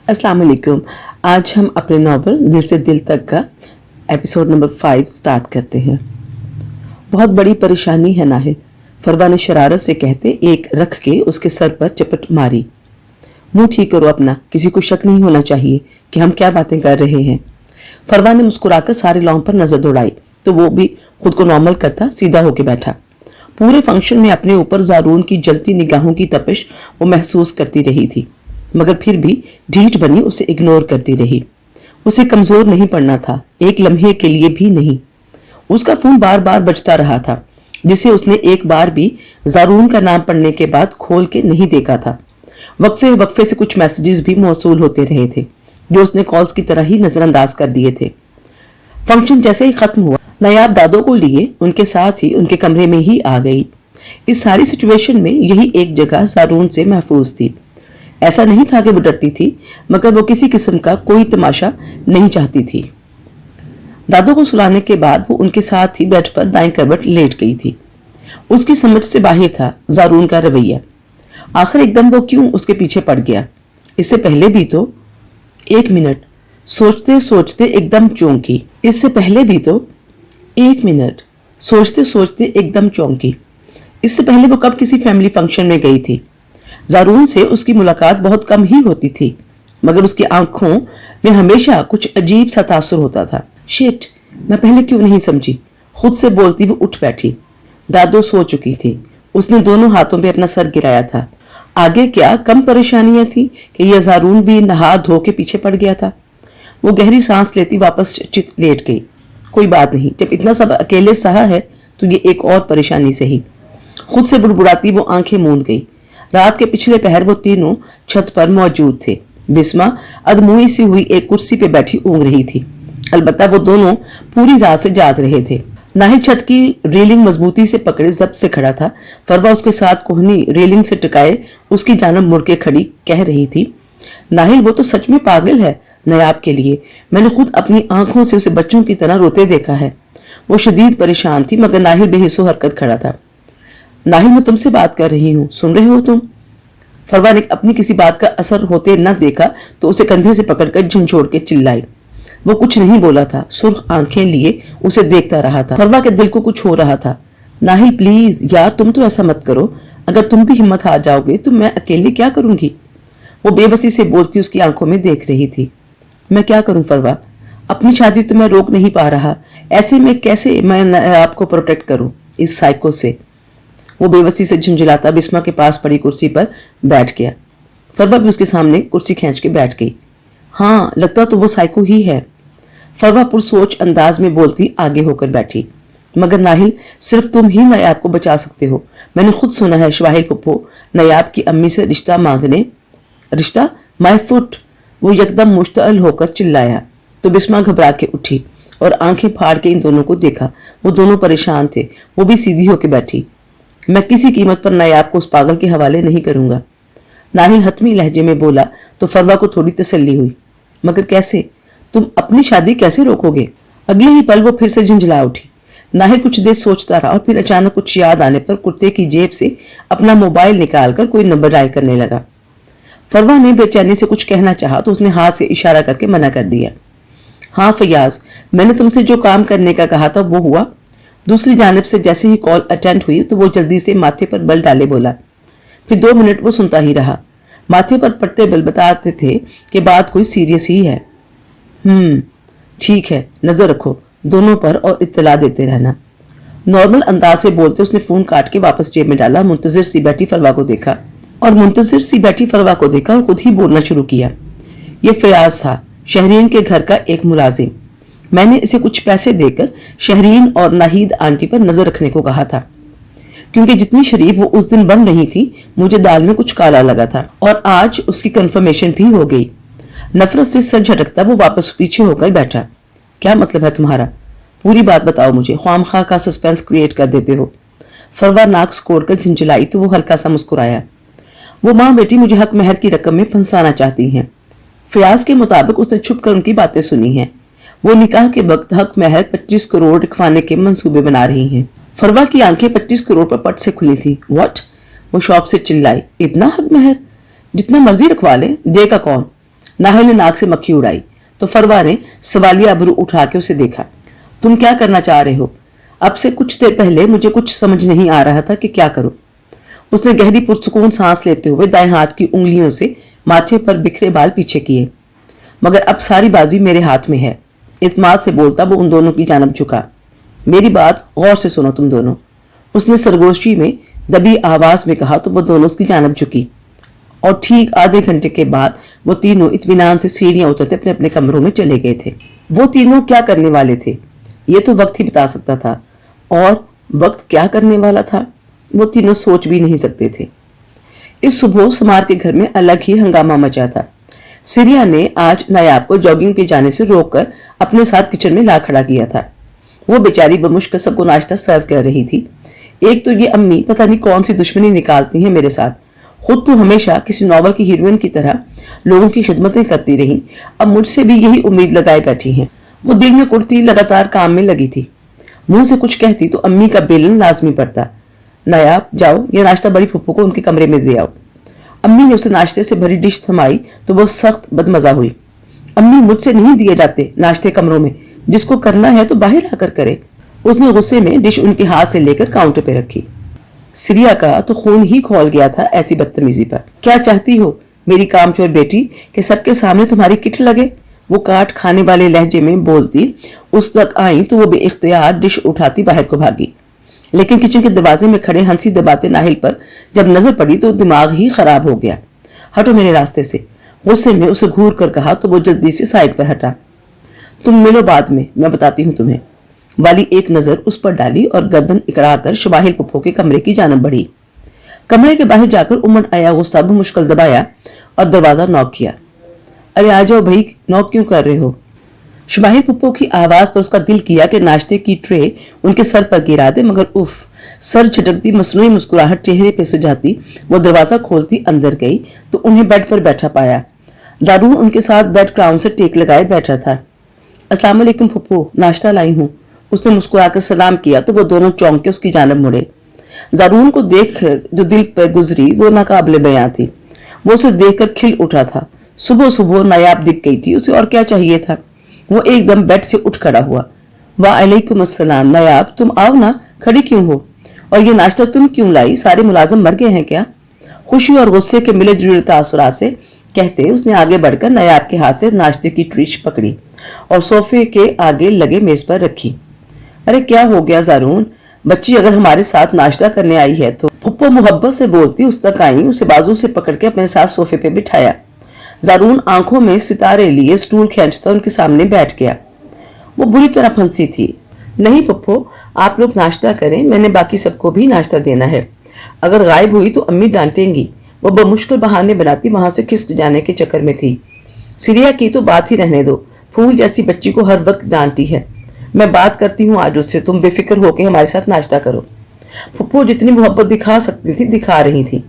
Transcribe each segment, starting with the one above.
अस्सलाम वालेकुम। आज हम अपने नॉवल दिल से दिल तक का एपिसोड नंबर 5 स्टार्ट करते हैं। बहुत बड़ी परेशानी है नाहिल, फरवा ने शरारत से कहते एक रख के उसके सर पर चपट मारी। मुंह ठीक करो अपना, किसी को शक नहीं होना चाहिए कि हम क्या बातें कर रहे हैं। फरवा ने मुस्कुराकर सारे लॉन पर नजर दौड़ाई तो वो भी खुद को नॉर्मल करता सीधा होके बैठा। पूरे फंक्शन में अपने ऊपर जारून की जलती निगाहों की तपिश वो महसूस करती रही थी, मगर फिर भी ढीठ बनी उसे इग्नोर करती रही। उसे कमजोर नहीं पड़ना था, एक लम्हे के लिए भी नहीं। उसका फोन बार बार बजता रहा था, जिसे उसने एक बार भी जारून का नाम पढ़ने के बाद खोल के नहीं देखा था। वक्फे वक्फे से कुछ मैसेजेस भी मौसूल होते रहे थे, जो उसने कॉल्स की तरह ही नजरअंदाज कर दिए थे। फंक्शन जैसे ही खत्म हुआ, नायाब दादों को लिए उनके साथ ही उनके कमरे में ही आ गई। इस सारी सिचुएशन में यही एक जगह जारून से महफूज थी। ऐसा नहीं था कि वो डरती थी, मगर वो किसी किस्म का कोई तमाशा नहीं चाहती थी। दादों को सुलाने के बाद वो उनके साथ ही बेड पर दाएं करवट लेट गई थी। उसकी समझ से बाहर था जारून का रवैया। आखिर एकदम वो क्यों उसके पीछे पड़ गया। इससे पहले भी तो एक मिनट सोचते सोचते एकदम चौंकी। इससे पहले भी तो एक मिनट सोचते सोचते एकदम चौंकी। इससे पहले वो कब किसी फैमिली फंक्शन में गई थी। जारून से उसकी मुलाकात बहुत कम ही होती थी, मगर उसकी आंखों में हमेशा कुछ अजीब सा तासुर होता था। शिट, मैं पहले क्यों नहीं समझी, खुद से बोलती वो उठ बैठी। दादो सो चुकी थी। उसने दोनों हाथों पे अपना सर गिराया था। आगे क्या कम परेशानियां थी कि यह जारून भी नहा धो के पीछे पड़ गया था। वो गहरी सांस लेती वापस चित लेट गई। कोई बात नहीं, जब इतना सब अकेले सहा है तो ये एक और परेशानी सही। खुद से बुड़बुड़ाती वो आंखें मूंद गई। रात के पिछले पहर वो तीनों छत पर मौजूद थे। बिस्मा अधमुई सी हुई एक कुर्सी पे बैठी ऊँग रही थी। अलबत्ता वो दोनों पूरी रात से जाग रहे थे। नाहिल छत की रेलिंग मजबूती से पकड़े जब्त से खड़ा था। फरवा उसके साथ कोहनी रेलिंग से टिकाए उसकी जानब मुड़ के खड़ी कह रही थी, नाहिल वो तो सच में पागल है नयाब के लिए। मैंने खुद अपनी आंखों से उसे बच्चों की तरह रोते देखा है। वो शदीद परेशान थी, मगर नाहिल बेहिस्सो हरकत खड़ा था। नाहिल, मैं तुमसे बात कर रही हूँ, सुन रहे हो तुम? फरवा ने अपनी किसी बात का असर होते न देखा तो उसे कंधे से पकड़कर झंझोड़ के चिल्लाई। वो कुछ नहीं बोला था, सुर्ख आंखें लिए उसे देखता रहा था। फरवा के दिल को कुछ हो रहा था। नाहिल प्लीज यार, तुम तो ऐसा मत करो। अगर तुम भी हिम्मत हार जाओगे तो मैं अकेली क्या करूंगी। वो बेबसी से बोलती उसकी आंखों में देख रही थी। मैं क्या करूं फरवा, अपनी शादी तो मैं रोक नहीं पा रहा, ऐसे में कैसे मैं आपको प्रोटेक्ट करूं इस साइको से। वो बेबसी से झुंझुलाता बिस्मा के पास पड़ी कुर्सी पर बैठ गया। फरवा भी उसके सामने कुर्सी खींच के बैठ गई। हाँ, लगता तो वो साइको ही है, फरवा पुरसोच अंदाज में बोलती आगे होकर बैठी। मगर नाहिल, सिर्फ तुम ही नयाब को बचा सकते हो। मैंने खुद सुना है शवाहिल पप्पो नयाब की अम्मी से रिश्ता मांगने। रिश्ता? My foot! वो यकदम मुश्तअल होकर चिल्लाया तो बिस्मा घबरा के उठी और आंखें फाड़ के इन दोनों को देखा। वो दोनों परेशान थे। वो भी सीधी होकर बैठी। मैं किसी कीमत पर नयाब को उस पागल के हवाले नहीं करूंगा, नाहिल हतमी लहजे में बोला तो फरवा को थोड़ी तसल्ली हुई। मगर कैसे? तुम अपनी शादी कैसे रोकोगे? अगले ही पल वो फिर से झंझला उठी। नाहिल कुछ देर सोचता रहा और फिर अचानक कुछ याद आने पर कुर्ते की जेब से अपना मोबाइल निकालकर कोई नंबर डायल करने लगा। फरवा ने बेचैनी से कुछ कहना चाहा तो उसने हाथ से इशारा करके मना कर दिया। हाँ फयाज, मैंने तुमसे जो काम करने का कहा था वो हुआ। दूसरी जानिब से जैसे ही कॉल अटेंड हुई तो वो जल्दी से माथे पर बल डाले बोला। फिर 2 मिनट वो सुनता ही रहा। माथे पर पड़ते बल बताते थे कि बात कोई सीरियस ही है। ठीक है, नजर रखो दोनों पर और इत्तला देते रहना। नॉर्मल अंदाज से बोलते उसने फोन काट के वापस जेब में डाला। मुंतजिर सी बैठी फरवा को देखा और खुद ही बोलना शुरू किया। ये फयाज था, शहरीन के घर का एक मुलाजिम। मैंने इसे कुछ पैसे देकर शहरीन और नाहिद आंटी पर नजर रखने को कहा था, क्योंकि जितनी शरीफ वो उस दिन बन रही थी मुझे दाल में कुछ काला लगा था। और आज उसकी कंफर्मेशन भी हो गई। नफरत से सर झटकता वो वापस पीछे होकर बैठा। क्या मतलब है तुम्हारा? पूरी बात बताओ मुझे, ख्वामखा का सस्पेंस क्रिएट कर देते हो। फरवा नाक स्कोर कर झिंझलाई तो वो हल्का सा मुस्कुराया। वो माँ बेटी मुझे हक महर की रकम में फंसाना चाहती हैं। फयाज के मुताबिक उसने छुप कर उनकी बातें सुनी हैं। वो निकाह के वक्त हक महर 25 करोड़ रखवाने के मंसूबे बना रही हैं। फरवा की आंखें 25 करोड़ पर पट से खुली थी। व्हाट? वो शौक से चिल्लाई, इतना हक महर? जितना मर्जी रखवा ले, देगा कौन? नाहिल ने नाक से मक्खी उड़ाई तो फरवा ने सवालिया अबरू उठा के उसे देखा। तुम क्या करना चाह रहे हो? अब से कुछ देर पहले मुझे कुछ समझ नहीं आ रहा था कि क्या करूं। उसने गहरी पुरसुकून सांस लेते हुए दाएं हाथ की उंगलियों से माथे पर बिखरे बाल पीछे किए। मगर अब सारी बाजी मेरे हाथ में है, इत्माद से बोलता वो उन दोनों की जानब झुका। मेरी बात गौर से सुनो तुम दोनों, उसने सरगोशी में दबी आवाज में कहा तो वो दोनों उसकी जानब झुकी। और ठीक आधे घंटे के बाद वो तीनों इत्मीनान से सीढ़ियां उतरते अपने अपने कमरों में चले गए थे। वो तीनों क्या करने वाले थे ये तो वक्त ही बता सकता था, और वक्त क्या करने वाला था वो तीनों सोच भी नहीं सकते थे। इस सुबह समार के घर में अलग ही हंगामा मचा था। सिरिया ने आज नायाब को जॉगिंग पे जाने से रोककर अपने साथ किचन में ला खड़ा किया था। वो बेचारी बमुश्किल सबको नाश्ता सर्व कर रही थी। एक तो ये अम्मी पता नहीं कौन सी दुश्मनी निकालती हैं मेरे साथ। खुद तो हमेशा किसी नॉवल की हीरोइन की तरह लोगों की खिदमतें करती रही, अब मुझसे भी यही उम्मीद लगाए बैठी हैं। वो दिल में कुड़ती लगातार काम में लगी थी। मुंह से कुछ कहती तो अम्मी का बेलन लाजमी पड़ता। नायाब जाओ, ये नाश्ता बड़ी फुप्पू को उनके कमरे में दे आओ। अम्मी ने उसे नाश्ते से भरी डिश थमाई तो वो सख्त बदमजा हुई। अम्मी मुझसे नहीं दिए जाते नाश्ते कमरों में, जिसको करना है तो बाहर आकर करे। उसने गुस्से में डिश उनके हाथ से लेकर काउंटर पे रखी। सिरिया का तो खून ही खौल गया था ऐसी बदतमीजी पर। क्या चाहती हो मेरी कामचोर बेटी कि सबके सामने तुम्हारी किट लगे? वो काट खाने वाले लहजे में बोलती उस तक आई तो वो बेइख्तियार डिश उठाती बाहर को भागी। लेकिन किचन के दरवाजे में खड़े हंसी दबाते नाहिल पर जब नजर पड़ी तो दिमाग ही खराब हो गया। हटो मेरे रास्ते से, गुस्से में उसे घूर कर कहा तो वो जल्दी से साइड पर हटा। तुम मिलो बाद में, मैं बताती हूँ तुम्हें। वाली एक नजर उस पर डाली और गर्दन इकड़ाकर शबाहिल पुप्पो के कमरे की जानब बढ़ी। कमरे के बाहर जाकर उमड़ आया गुस्सा मुश्किल दबाया और दरवाजा नॉक किया। अरे आ जाओ भाई, नॉक क्यों कर रहे हो? शबाहिल पुप्पो की आवाज पर उसका दिल किया कि नाश्ते की ट्रे उनके सर पर गिरा दे, मगर उफ, सर झटकती मसनूई मुस्कुराहट चेहरे पे से जाती। वो दरवाजा खोलती अंदर गई तो उन्हें बेड पर बैठा पाया। जारून उनके साथ बेड क्राउन से टेक लगाए बैठा था। अस्सलाम वालेकुम पुप्पो, नाश्ता लाई हूँ। उसने मुस्कुराकर सलाम किया तो वो दोनों चौंक के उसकी जानब मुड़े। जारून को देख जो दिल पर गुजरी वो नाकाबिले बयां थी। वो उसे देखकर खिल उठा था। सुबह सुबह नायाब दिख गई थी उसे, और क्या चाहिए था? वो एकदम बेड से उठ खड़ा हुआ। वालेकुम अस्सलाम नायाब, तुम आओ ना, खड़ी क्यों हो? और ये नाश्ता तुम क्यों लाई? सारे मुलाजिम मर गए हैं क्या? खुशी और गुस्से के मिले जुले तासुरात से कहते उसने आगे बढ़कर नायाब के हाथ से नाश्ते की ट्रिश पकड़ी और सोफे के आगे लगे मेज पर रखी। अरे क्या हो गया जारून, बच्ची अगर हमारे साथ नाश्ता करने आई है तो। पुप्पो मोहब्बत से बोलती उस तक आई, उसे बाजू से पकड़ के अपने साथ सोफे पे बिठाया। जारून आंखों में सितारे लिए स्टूल खींचता उनके सामने बैठ गया। वो बुरी तरह फंसी थी। नहीं पुप्पो, आप लोग नाश्ता करें, मैंने बाकी सबको भी नाश्ता देना है। अगर गायब हुई तो अम्मी डांटेंगी। वो बमुश्किल बहाने बनाती वहां से खिसक जाने के चक्कर में थी। सिरिया की तो बात ही रहने दो, फूल जैसी बच्ची को हर वक्त डांटती है। मैं बात करती हूँ आज उससे, तुम बेफिक्र होकर हमारे साथ नाश्ता करो। पुप्पो जितनी मोहब्बत दिखा सकती थी दिखा रही थी।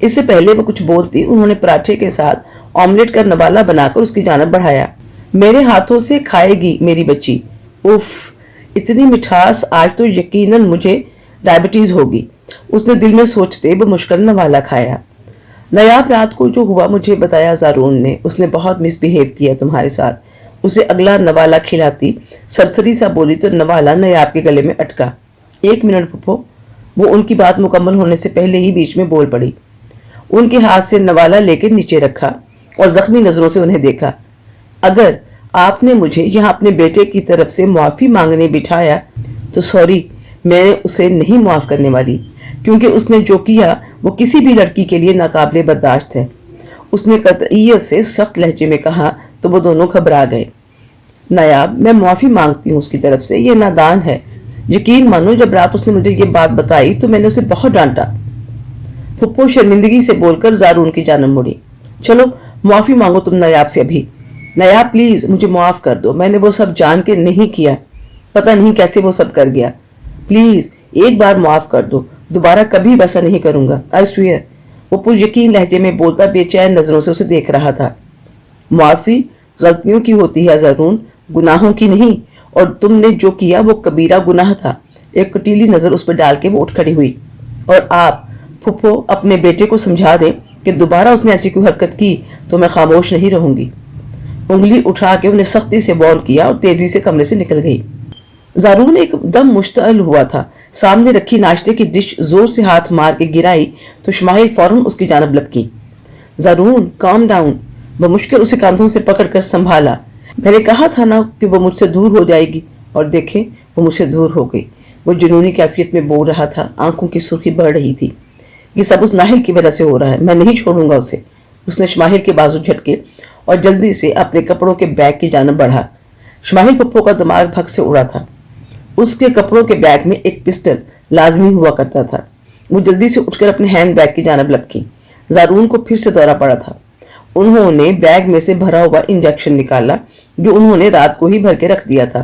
इससे पहले वो कुछ बोलती उन्होंने पराठे के साथ ऑमलेट का नवाला बनाकर उसकी जानब बढ़ाया। मेरे हाथों से खाएगी मेरी बच्ची। उफ, इतनी मिठास, आज तो यकीनन मुझे डायबिटीज होगी। उसने दिल में सोचते वो मुश्किल नवाला खाया। नायाब रात को जो हुआ मुझे बताया जारून ने, उसने बहुत मिसबिहेव किया तुम्हारे साथ। उसे अगला नवाला खिलाती सरसरी सा बोली तो नवाला नायाब के गले में अटका। 1 मिनट पुप्पो, वो उनकी बात मुकम्मल होने से पहले ही बीच में बोल पड़ी। उनके हाथ से नवाला लेकर नीचे रखा और जख्मी नजरों से उन्हें देखा। अगर आपने मुझे यहाँ अपने बेटे की तरफ से मुआफी मांगने बिठाया तो सॉरी, मैं उसे नहीं मुआफ करने वाली, क्योंकि उसने जो किया वो किसी भी लड़की के लिए नाकाबिले बर्दाश्त है। उसने कतईयत से सख्त लहजे में कहा तो वो दोनों घबरा गए। नायाब, मैं मुआफी मांगती हूँ उसकी तरफ से, ये नादान है। यकीन मानो जब रात उसने मुझे ये बात बताई तो मैंने उसे बहुत डांटा। पुप्पो शर्मिंदगी से बोलकर जारून की जानब मुड़ी। चलो मुआफी मांगो तुम नायाब से अभी। नायाब प्लीज मुझे मुआफ कर दो, मैंने वो सब जान के नहीं किया, पता नहीं कैसे वो सब कर गया। प्लीज एक बार मुआफ कर दो, दोबारा कभी वैसा नहीं करूंगा, आई स्वेयर। वो पुर यकीन लहजे में बोलता बेचैन नजरों से उसे देख रहा था। मुआफी गलतियों की होती है जारून, गुनाहों की नहीं, और तुमने जो किया वो कबीरा गुनाह था। एक कटीली नजर उस पर डाल के वो उठ खड़ी हुई। और आप फुप्पो अपने बेटे को समझा दें कि दोबारा उसने ऐसी कोई हरकत की तो मैं खामोश नहीं रहूंगी। انگلی اٹھا کے انہیں سختی سے وارن کیا اور تیزی سے کمرے سے نکل گئی۔ زارون ایک دم مشتعل ہوا تھا۔ سامنے رکھی ناشتے کی ڈش زور سے ہاتھ مار کے گرائی تو شمائل فوراً اس کی جانب لپکی۔ زارون کام ڈاؤن، بمشکل اسے کاندھوں سے پکڑ کر سنبھالا۔ میں نے کہا تھا نا کہ وہ مجھ سے دور ہو جائے گی، اور دیکھیں وہ مجھ سے دور ہو گئی۔ وہ جنونی کیفیت میں بول رہا تھا، آنکھوں کی سرخی بڑھ رہی تھی۔ یہ سب اس ناہل کی وجہ سے ہو رہا ہے، میں نہیں چھوڑوں گا اسے۔ اس نے شمائل کے بازو جھٹکے اور جلدی سے اپنے کپڑوں کے بیگ کی جانب بڑھا۔ شمائل پپو کا دماغ بھگ سے اڑا تھا۔ اس کے کپڑوں کے بیگ میں ایک پسٹل لازمی ہوا کرتا تھا۔ وہ جلدی سے اٹھ کر اپنے ہینڈ بیگ کی جانب لپکی۔ زارون کو پھر سے دورہ پڑا تھا۔ انہوں نے بیگ میں سے بھرا ہوا انجیکشن نکالا جو انہوں نے رات کو ہی بھر کے رکھ دیا تھا۔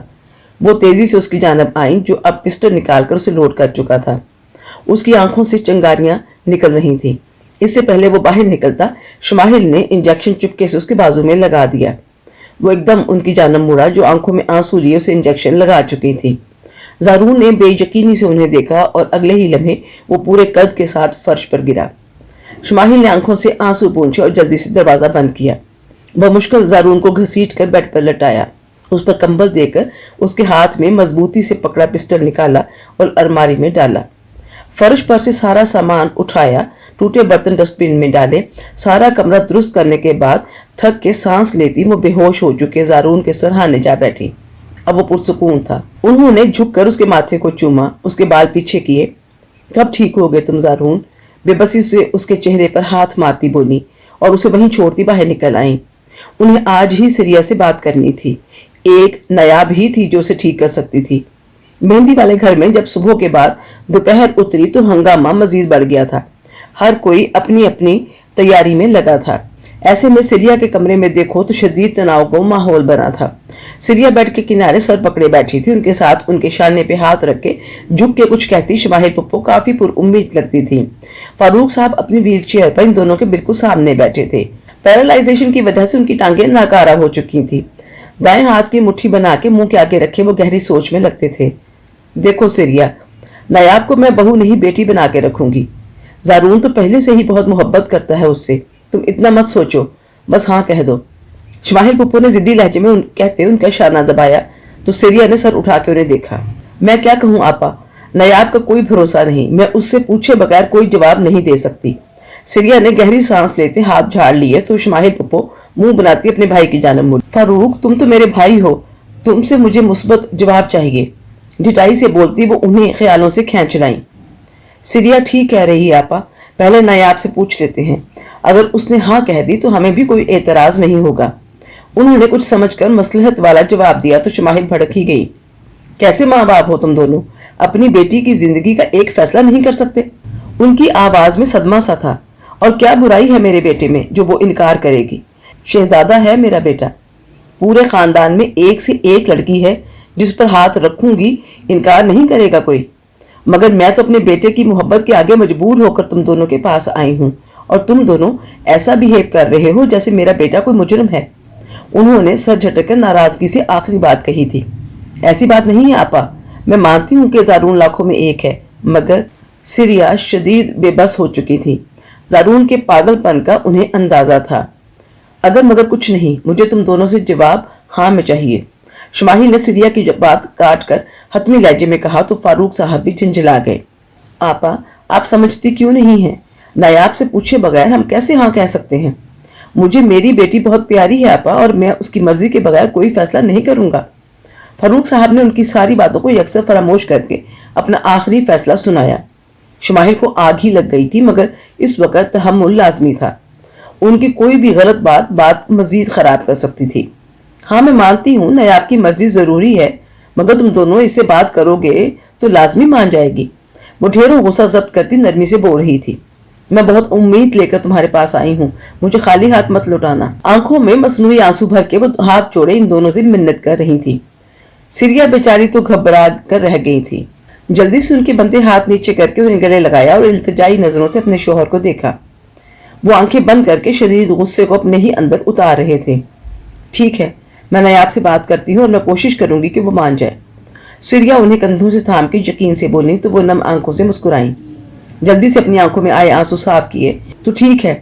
وہ تیزی سے اس کی جانب آئیں جو اب پسٹل نکال کر اسے لوڈ کر چکا تھا۔ اس کی آنکھوں سے چنگاریاں نکل رہی تھیں۔ اس سے پہلے وہ باہر نکلتا، شمائل نے انجیکشن چپکے سے اس کے بازو میں لگا دیا۔ وہ ایک دم ان کی جانب مڑا جو آنکھوں میں آنسو لیے اسے انجیکشن لگا چکی تھی۔ زارون نے بے یقینی سے انہیں دیکھا اور اگلے ہی لمحے وہ پورے قد کے ساتھ فرش پر گرا۔ شمائل نے آنکھوں سے آنسو پونچھے اور جلدی سے دروازہ بند کیا۔ بمشکل زارون کو گھسیٹ کر بیڈ پر لٹایا، اس پر کمبل دے کر اس کے ہاتھ میں مضبوطی سے پکڑا پسٹل نکالا اور الماری میں ڈالا۔ فرش پر سے سارا سامان اٹھایا، ٹوٹے برتن ڈسٹ بن میں ڈالے۔ سارا کمرہ درست کرنے کے بعد تھک کے سانس لیتی وہ بے ہوش ہو چکے زارون کے سرہانے جا بیٹھی۔ اب وہ پرسکون تھا۔ انہوں نے جھک کر اس کے ماتھے کو چوما، اس کے بال پیچھے کیے۔ کب ٹھیک ہو گئے تم زارون؟ بے بسی سے اس کے چہرے پر ہاتھ مارتی بولی اور اسے وہیں چھوڑتی باہر نکل آئیں۔ انہیں آج ہی سریا سے بات کرنی تھی۔ ایک نایاب ہی تھی جو اسے ٹھیک کر سکتی تھی۔ مہندی والے گھر میں جب صبح کے بعد دوپہر اتری تو ہنگامہ مزید بڑھ گیا تھا۔ ہر کوئی اپنی اپنی تیاری میں لگا تھا۔ ایسے میں سریا کے کمرے میں دیکھو تو شدید تناؤ کو ماحول بنا تھا۔ سریا بیڈ کے کنارے سر پکڑے بیٹھی تھی، ان کے ساتھ ان کے شانے پہ ہاتھ رکھ کے جھک کے کچھ کہتی شمائل پپو کافی پر امید لگتی تھی۔ فاروق صاحب اپنی ویل چیئر پر ان دونوں کے بالکل سامنے بیٹھے تھے۔ پیرالائزیشن کی وجہ سے ان کی ٹانگیں ناکارہ ہو چکی تھی۔ دائیں ہاتھ کی مٹھی بنا کے منہ کے آگے رکھے وہ گہری سوچ میں لگتے تھے۔ دیکھو سریا، نایاب کو میں بہو نہیں بیٹی بنا کے رکھوں گی۔ زارون تو پہلے سے ہی بہت محبت کرتا ہے اس سے، تم اتنا مت سوچو، بس ہاں کہہ دو۔ شمائل پپو نے ضدی لہجے میں کہتے ان کا شانہ دبایا تو سریا نے سر اٹھا کے انہیں دیکھا۔ میں کیا کہوں آپا، نایاب کا کوئی بھروسہ نہیں، میں اس سے پوچھے بغیر کوئی جواب نہیں دے سکتی۔ سریا نے گہری سانس لیتے ہاتھ جھاڑ لیے تو شمائل پپو منہ بناتی اپنے بھائی کی جانب مڑی۔ فاروق، تم تو میرے بھائی ہو، تم سے مجھے مثبت جواب چاہیے۔ ڈٹائی سے بولتی وہ انہیں خیالوں سے کھینچ لائیں۔ سریا ٹھیک کہہ رہی ہے آپا، پہلے نایاب سے پوچھ لیتے ہیں، اگر اس نے ہاں کہہ دی تو ہمیں بھی کوئی اعتراض نہیں ہوگا۔ انہوں نے کچھ سمجھ کر مصلحت والا جواب دیا تو شمائل بھڑک ہی گئی۔ کیسے ماں باپ ہو تم دونوں، اپنی بیٹی کی زندگی کا ایک فیصلہ نہیں کر سکتے؟ ان کی آواز میں صدمہ سا تھا۔ اور کیا برائی ہے میرے بیٹے میں جو وہ انکار کرے گی؟ شہزادہ ہے میرا بیٹا، پورے خاندان میں ایک سے ایک لڑکی ہے جس پر ہاتھ رکھوں گی انکار نہیں کرے گا کوئی۔ مگر میں تو اپنے بیٹے کی محبت کے آگے مجبور ہو کر تم دونوں کے پاس آئی ہوں، اور تم دونوں ایسا بہیو کر رہے ہو جیسے میرا بیٹا کوئی مجرم ہے۔ انہوں نے سر جھٹک کر ناراضگی سے آخری بات کہی تھی۔ ایسی بات نہیں ہے آپا، میں مانتی ہوں کہ زارون لاکھوں میں ایک ہے، مگر سریا شدید بے بس ہو چکی تھی۔ زارون کے پاگل پن کا انہیں اندازہ تھا۔ اگر مگر کچھ نہیں، مجھے تم دونوں سے جواب ہاں میں چاہیے۔ شمائل نے سریا کی بات کاٹ کر حتمی لہجے میں کہا تو فاروق صاحب بھی جھنجھلا گئے۔ آپا، آپ سمجھتی کیوں نہیں ہیں؟ نایاب سے پوچھے بغیر ہم کیسے ہاں کہہ سکتے ہیں؟ مجھے میری بیٹی بہت پیاری ہے آپا، اور میں اس کی مرضی کے بغیر کوئی فیصلہ نہیں کروں گا۔ فاروق صاحب نے ان کی ساری باتوں کو یکسر فراموش کر کے اپنا آخری فیصلہ سنایا۔ شمائل کو آگ ہی لگ گئی تھی، مگر اس وقت تحمل لازمی تھا۔ ان کی کوئی بھی غلط بات مزید خراب کر سکتی تھی۔ ہاں میں مانتی ہوں نایاب کی مرضی ضروری ہے، مگر تم دونوں اس سے بات کرو گے تو لازمی مان جائے گی۔ وہ ڈھیروں غصہ ضبط کرتی نرمی سے بول رہی تھی۔ میں بہت امید لے کر تمہارے پاس آئی ہوں، مجھے خالی ہاتھ مت لوٹانا۔ آنکھوں میں مصنوعی آنسو بھر کے وہ ہاتھ جوڑے ان دونوں سے منت کر رہی تھی۔ سریا بیچاری تو گھبرا کر رہ گئی تھی۔ جلدی سے ان کے بندے ہاتھ نیچے کر کے انہیں گلے لگایا اور التجائی نظروں سے اپنے شوہر کو دیکھا۔ وہ آنکھیں بند کر کے شدید غصے کو اپنے ہی اندر اتار رہے تھے۔ ٹھیک ہے، میں نایاب سے بات کرتی ہوں اور میں کوشش کروں گی کہ وہ مان جائے۔ سریا انہیں کندھوں سے تھام کے یقین سے بولی تو وہ نم آنکھوں سے مسکرائیں۔ جلدی سے اپنی آنکھوں میں آئے آنسو صاف کیے تو ٹھیک ہے،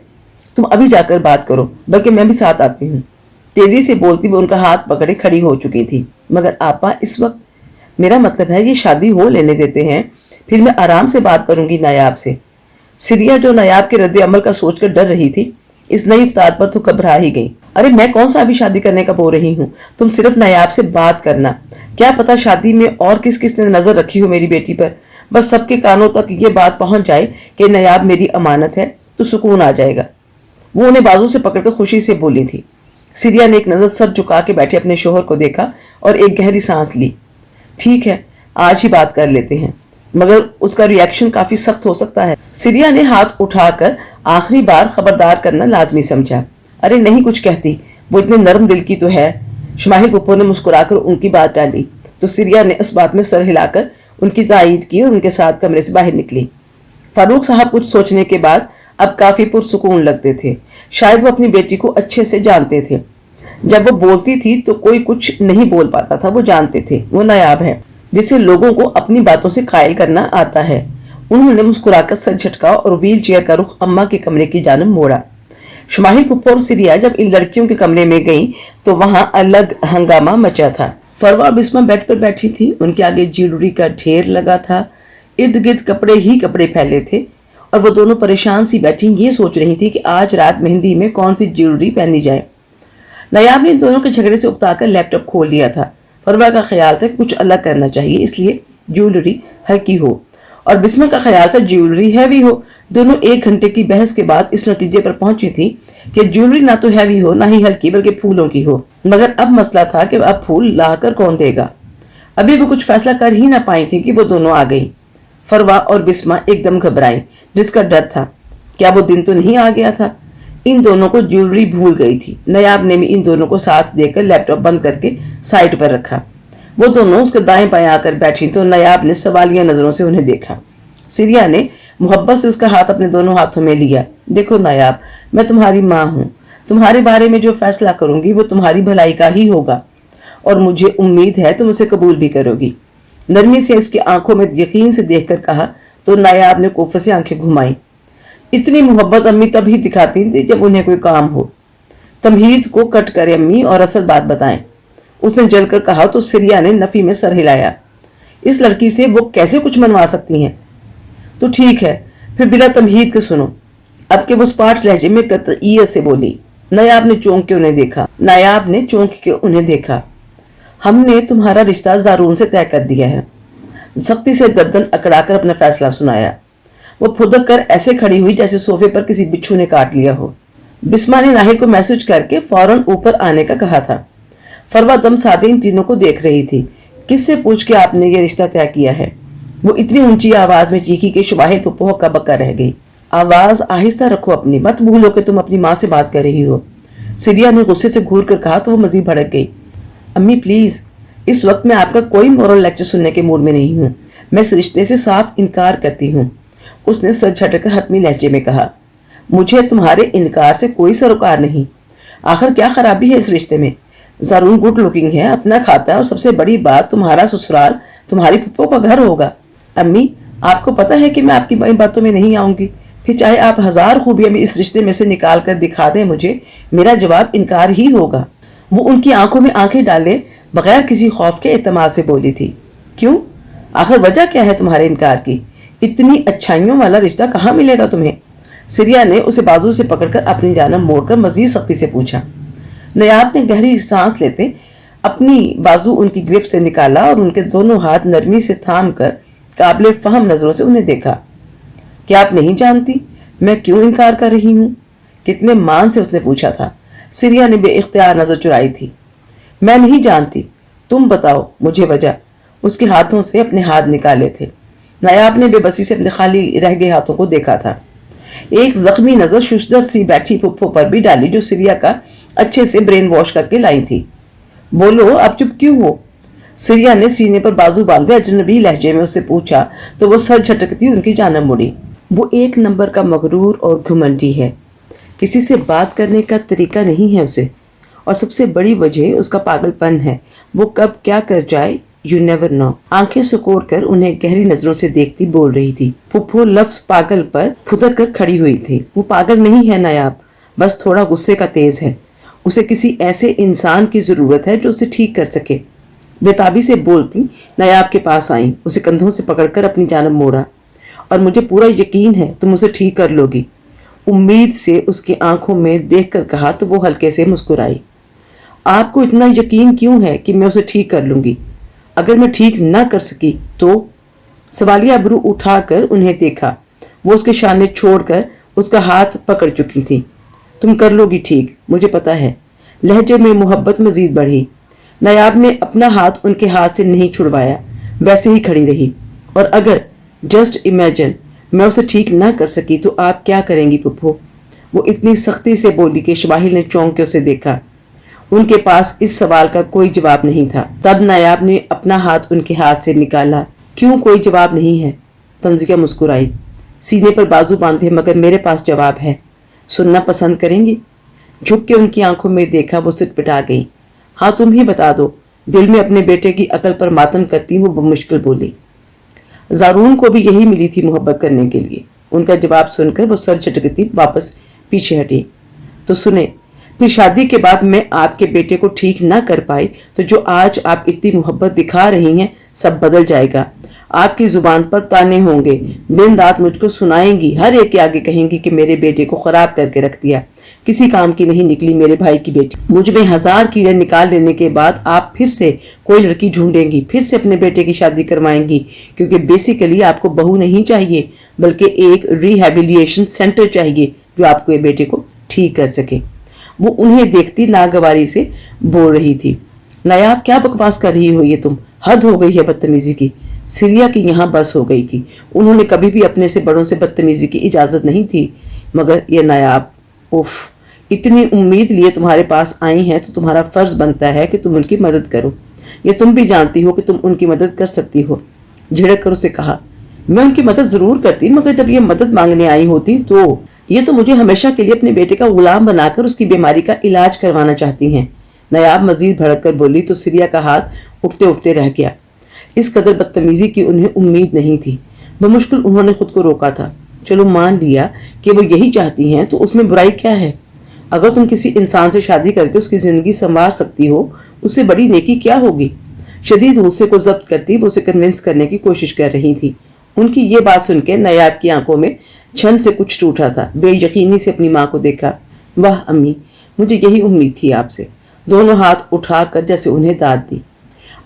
تم ابھی جا کر بات کرو، بلکہ میں بھی ساتھ آتی ہوں۔ तेजी से बोलती वो उनका हाथ पकड़े खड़ी हो चुकी थी। मगर आपा इस वक्त, मेरा मतलब है ये शादी हो लेने देते हैं, फिर मैं आराम से बात करूंगी नायाब से। सिरिया जो नायाब के रद्द अमल का सोचकर डर रही थी, इस नई इफ्तार पर तो घबरा ही गई। अरे मैं कौन सा अभी शादी करने का बोल रही हूँ, तुम सिर्फ नायाब से बात करना। क्या पता शादी में और किस किस ने नजर रखी हो मेरी बेटी पर। बस सबके कानों तक ये बात पहुंच जाए कि नायाब मेरी अमानत है तो सुकून आ जाएगा। वो उन्हें बाजू से पकड़कर खुशी से बोली थी। सिरिया ने एक नजर सर झुका के बैठे अपने शोहर को देखा और एक गहरी सांस ली। ठीक है, आज ही बात कर लेते हैं, मगर उसका रिएक्शन काफी सख्त हो सकता है। सिरिया ने हाथ उठाकर आखिरी बार खबरदार करना लाजमी समझा। अरे नहीं कुछ कहती, वो इतने नरम दिल की तो है। शमाहिल पुप्पो ने मुस्कुराकर उनकी बात टाली तो सिरिया ने उस बात में सर हिलाकर उनकी तायीद की और उनके साथ कमरे से बाहर निकली। फारूक साहब कुछ सोचने के बाद अब काफी पुरसुकून लगते थे। शायद वो अपनी बेटी को अच्छे से जानते थे। जब वो बोलती थी तो कोई कुछ नहीं बोल पाता था। वो जानते थे वो नायाब है, जिसे लोगों को अपनी बातों से कायल करना आता है। उन्होंने मुस्कुराकर सर झटका और व्हील चेयर का रुख अम्मा के कमरे की जानब मोड़ा। शमाहिल पुप्पो और सिरिया जब इन लड़कियों के कमरे में गईं तो वहां अलग हंगामा मचा था। फरवा और बिस्मा बेड पर बैठी थी। उनके आगे ज्वेलरी का ढेर लगा था। इर्द गिर्द कपड़े ही कपड़े फैले थे और वो दोनों परेशान सी बैठी ये सोच रही थी कि आज रात मेहंदी में कौन सी ज्वेलरी पहनी जाए। नायाब ने दोनों के झगड़े से उकताकर लैपटॉप खोल लिया था। फरवा का ख्याल था कुछ अलग करना चाहिए, इसलिए ज्वेलरी हल्की हो, और बिस्मा का ख्याल था ज्वेलरी हैवी हो। दोनों 1 घंटे की बहस के बाद इस नतीजे पर पहुंची थी कि ज्वेलरी ना तो हैवी हो ना ही हल्की, बल्कि फूलों की हो। मगर अब मसला था कि अब फूल लाकर कौन देगा। अभी वो कुछ फैसला कर ही ना पाई थी कि वो दोनों आ गई। फरवा और बिस्मा एकदम घबराई, जिसका डर था। क्या वो दिन तो नहीं आ गया था? इन दोनों को ज्वेलरी भूल गई थी। नायाब ने भी इन दोनों को साथ देकर लैपटॉप बंद करके साइड पर रखा। वो दोनों उसके दाएं बाएं आकर बैठी तो नायाब ने सवालिया नजरों से उन्हें देखा। सिरिया ने मोहब्बत से उसका हाथ अपने दोनों हाथों में लिया। देखो नायाब, मैं तुम्हारी माँ हूँ। तुम्हारे बारे में जो फैसला करूंगी वो तुम्हारी भलाई का ही होगा, और मुझे उम्मीद है तुम उसे कबूल भी करोगी। नरमी से उसकी आंखों में यकीन से देखकर कहा तो नायाब ने कोफे से आंखें घुमाई। इतनी मोहब्बत अम्मी तभी दिखाती थी जब उन्हें कोई काम हो। तमहीद को कट करे अम्मी और असल बात बताएं, उसने जलकर कहा तो सिरिया ने नफी में सर हिलाया। इस लड़की से वो कैसे कुछ मनवा सकती हैं? तो ठीक है, फिर बिला तमहीद के सुनो। अब के वो स्पाट लहजे में कतईयत से बोली। नायाब ने चौंक के उन्हें देखा। हमने तुम्हारा रिश्ता ज़ारून से तय कर दिया है। सख्ती से गर्दन अकड़ाकर अपना फैसला सुनाया। वो फुदक कर ऐसे खड़ी हुई जैसे सोफे पर किसी बिच्छू ने काट लिया हो। बिस्मा ने नाहिल को मैसेज करके फौरन ऊपर आने का कहा था। फरवा दम सादे इन तीनों को देख रही थी। किससे पूछ के आपने ये रिश्ता तय किया है? वो इतनी ऊंची आवाज में चीखी कि शमाहिल पुप्पो हक्का बक्का रह गई। आवाज आहिस्ता रखो अपनी, मत भूलो कि तुम अपनी माँ से बात कर रही हो। सिरिया ने गुस्से से घूर कर कहा तो वो मजीद भड़क गई। अम्मी प्लीज, इस वक्त मैं आपका कोई मोरल लेक्चर सुनने के मूड में नहीं हूँ। मैं इस रिश्ते से साफ इनकार करती हूँ, उसने सर झटकर हतमी लहजे में कहा। मुझे तुम्हारे इनकार से कोई सरोकार नहीं। आखिर क्या खराबी है इस रिश्ते में? ज़ारून गुड लुकिंग है, अपना खाता है, और सबसे बड़ी बात तुम्हारा ससुराल तुम्हारी पुप्पो का घर होगा। अम्मी, आपको पता है कि मैं आपकी बातों में नहीं आऊंगी। फिर चाहे आप 1000 खूबियां भी इस रिश्ते में से निकाल कर दिखा दें मुझे, मेरा जवाब इनकार ही होगा। वो उनकी आंखों में आंखें डाले बगैर किसी खौफ के एतमाद से बोली थी। क्यों? आखिर वजह क्या है तुम्हारे इनकार की? इतनी अच्छाइयों वाला रिश्ता कहाँ मिलेगा तुम्हें? सिरिया ने उसे बाजू से पकड़कर अपनी जानब मोड़कर मजीद सख्ती से पूछा। नायाब ने गहरी सांस लेते अपनी बाजू उनकी गिरफ्त से निकाला और उनके दोनों हाथ नरमी से थाम कर काबिल फहम नजरों से उन्हें देखा। क्या आप नहीं जानती मैं क्यों इनकार कर रही हूँ? कितने मान से उसने पूछा था। सिरिया ने बेइख्तियार नजर चुराई थी। मैं नहीं जानती, तुम बताओ मुझे वजह। उसके हाथों से अपने हाथ निकाले थे। नायाब ने बेबसी से अपने खाली रह गए हाथों को देखा था। एक जख्मी नजर शुशदर सी बैठी पुप्पो पर भी डाली जो सिरिया का अच्छे से ब्रेन वॉश करके लाई थी। बोलो, आप चुप क्यों हो? सिरिया ने सीने पर बाजू बांधे अजनबी लहजे में उससे पूछा तो वो सर झटकती उनकी जानब मुड़ी। वो 1 नंबर का मगरूर और घुमंडी है। किसी से बात करने का तरीका नहीं है उसे, और सबसे बड़ी वजह उसका पागलपन है। वो कब क्या कर जाए यू नेवर नो। आंखें सुकोड़ कर उन्हें गहरी नजरों से देखती बोल रही थी। पुप्पो लफ्ज पागल पर फुदक कर खड़ी हुई थी। वो पागल नहीं है नायाब, बस थोड़ा गुस्से का तेज है। اسے کسی ایسے انسان کی ضرورت ہے جو اسے ٹھیک کر سکے۔ بےتابی سے بولتی نایاب کے پاس آئیں، اسے کندھوں سے پکڑ کر اپنی جانب موڑا۔ اور مجھے پورا یقین ہے تم اسے ٹھیک کر لو گی، امید سے اس کی آنکھوں میں دیکھ کر کہا تو وہ ہلکے سے مسکرائی۔ آپ کو اتنا یقین کیوں ہے کہ میں اسے ٹھیک کر لوں گی؟ اگر میں ٹھیک نہ کر سکی تو؟ سوالیہ ابرو اٹھا کر انہیں دیکھا۔ وہ اس کے شانے چھوڑ کر اس کا ہاتھ پکڑ چکی تھی۔ تم کر لو گی ٹھیک، مجھے پتا ہے۔ لہجے میں محبت مزید بڑھی۔ نایاب نے اپنا ہاتھ ان کے ہاتھ سے نہیں چھڑوایا، ویسے ہی کھڑی رہی۔ اور اگر جسٹ امیجن میں اسے ٹھیک نہ کر سکی تو آپ کیا کریں گی پھپھو؟ وہ اتنی سختی سے بولی کہ شماہل نے چونک کے اسے دیکھا۔ ان کے پاس اس سوال کا کوئی جواب نہیں تھا۔ تب نایاب نے اپنا ہاتھ ان کے ہاتھ سے نکالا۔ کیوں کوئی جواب نہیں ہے؟ تنزیہ مسکرائی۔ سینے پر بازو باندھے، مگر میرے پاس جواب ہے۔ سننا پسند کریں گی؟ جھک کے ان کی آنکھوں میں دیکھا، وہ سٹپٹا گئی۔ ہاں تم ہی بتا دو۔ دل میں اپنے بیٹے کی عقل پر ماتم کرتی وہ بمشکل بولی۔ زارون کو بھی یہی ملی تھی محبت کرنے کے لیے۔ ان کا جواب سن کر وہ سر جھٹکتی واپس پیچھے ہٹی۔ تو سنیں، پھر شادی کے بعد میں آپ کے بیٹے کو ٹھیک نہ کر پائی تو جو آج آپ اتنی محبت دکھا رہی ہیں سب بدل جائے گا۔ آپ کی زبان پر تانے ہوں گے، دن رات مجھ کو سنائیں گی، ہر ایک کے آگے کہیں گی کہ میرے بیٹے کو خراب کر کے رکھ دیا، کسی کام کی نہیں نکلی میرے بھائی کی بیٹی۔ مجھ میں 1000 کیڑے نکال لینے کے بعد آپ پھر سے کوئی لڑکی ڈھونڈیں گی، پھر سے اپنے بیٹے کی شادی کروائیں گی، کیونکہ بیسیکلی آپ کو بہو نہیں چاہیے بلکہ ایک ریہیبلیٹیشن سینٹر چاہیے جو آپ کو بیٹے کو ٹھیک کر سکے۔ وہ انہیں دیکھتی ناگواری سے بول رہی تھی۔ نایاب کیا بکواس کر رہی ہو یہ تم؟ حد ہو گئی ہے بدتمیزی کی۔ سریا کی یہاں بس ہو گئی تھی۔ انہوں نے کبھی بھی اپنے سے بڑوں سے بدتمیزی کی اجازت نہیں تھی، مگر یہ نایاب، اف، اتنی امید لیے تمہارے پاس آئی ہیں تو تمہارا فرض بنتا ہے کہ تم ان کی مدد کرو۔ یہ تم بھی جانتی ہو کہ تم ان کی مدد کر سکتی ہو۔ جھڑک کر اسے کہا، میں ان کی مدد ضرور کرتی، مگر جب یہ مدد مانگنے آئی ہوتی تو یہ تو مجھے ہمیشہ کے لیے اپنے بیٹے کا غلام بنا کر اس کی بیماری کا علاج کروانا چاہتی ہیں۔ نایاب مزید بھڑک کر بولی تو سریا کا ہاتھ اٹھتے اٹھتے رہ گیا۔ اس قدر بدتمیزی کی انہیں امید نہیں تھی۔ بمشکل انہوں نے خود کو روکا تھا۔ چلو مان لیا کہ وہ یہی چاہتی ہیں تو اس میں برائی کیا ہے؟ اگر تم کسی انسان سے شادی کر کے اس کی زندگی سنوار سکتی ہو، اس سے بڑی نیکی کیا ہوگی؟ شدید غصے کو ضبط کرتی وہ اسے کنونس کرنے کی کوشش کر رہی تھی۔ ان کی یہ بات سن کے نایاب کی آنکھوں میں چھن سے کچھ ٹوٹا تھا۔ بے یقینی سے اپنی ماں کو دیکھا۔ واہ امی، مجھے یہی امید تھی آپ سے۔ دونوں ہاتھ اٹھا کر جیسے انہیں داد دی۔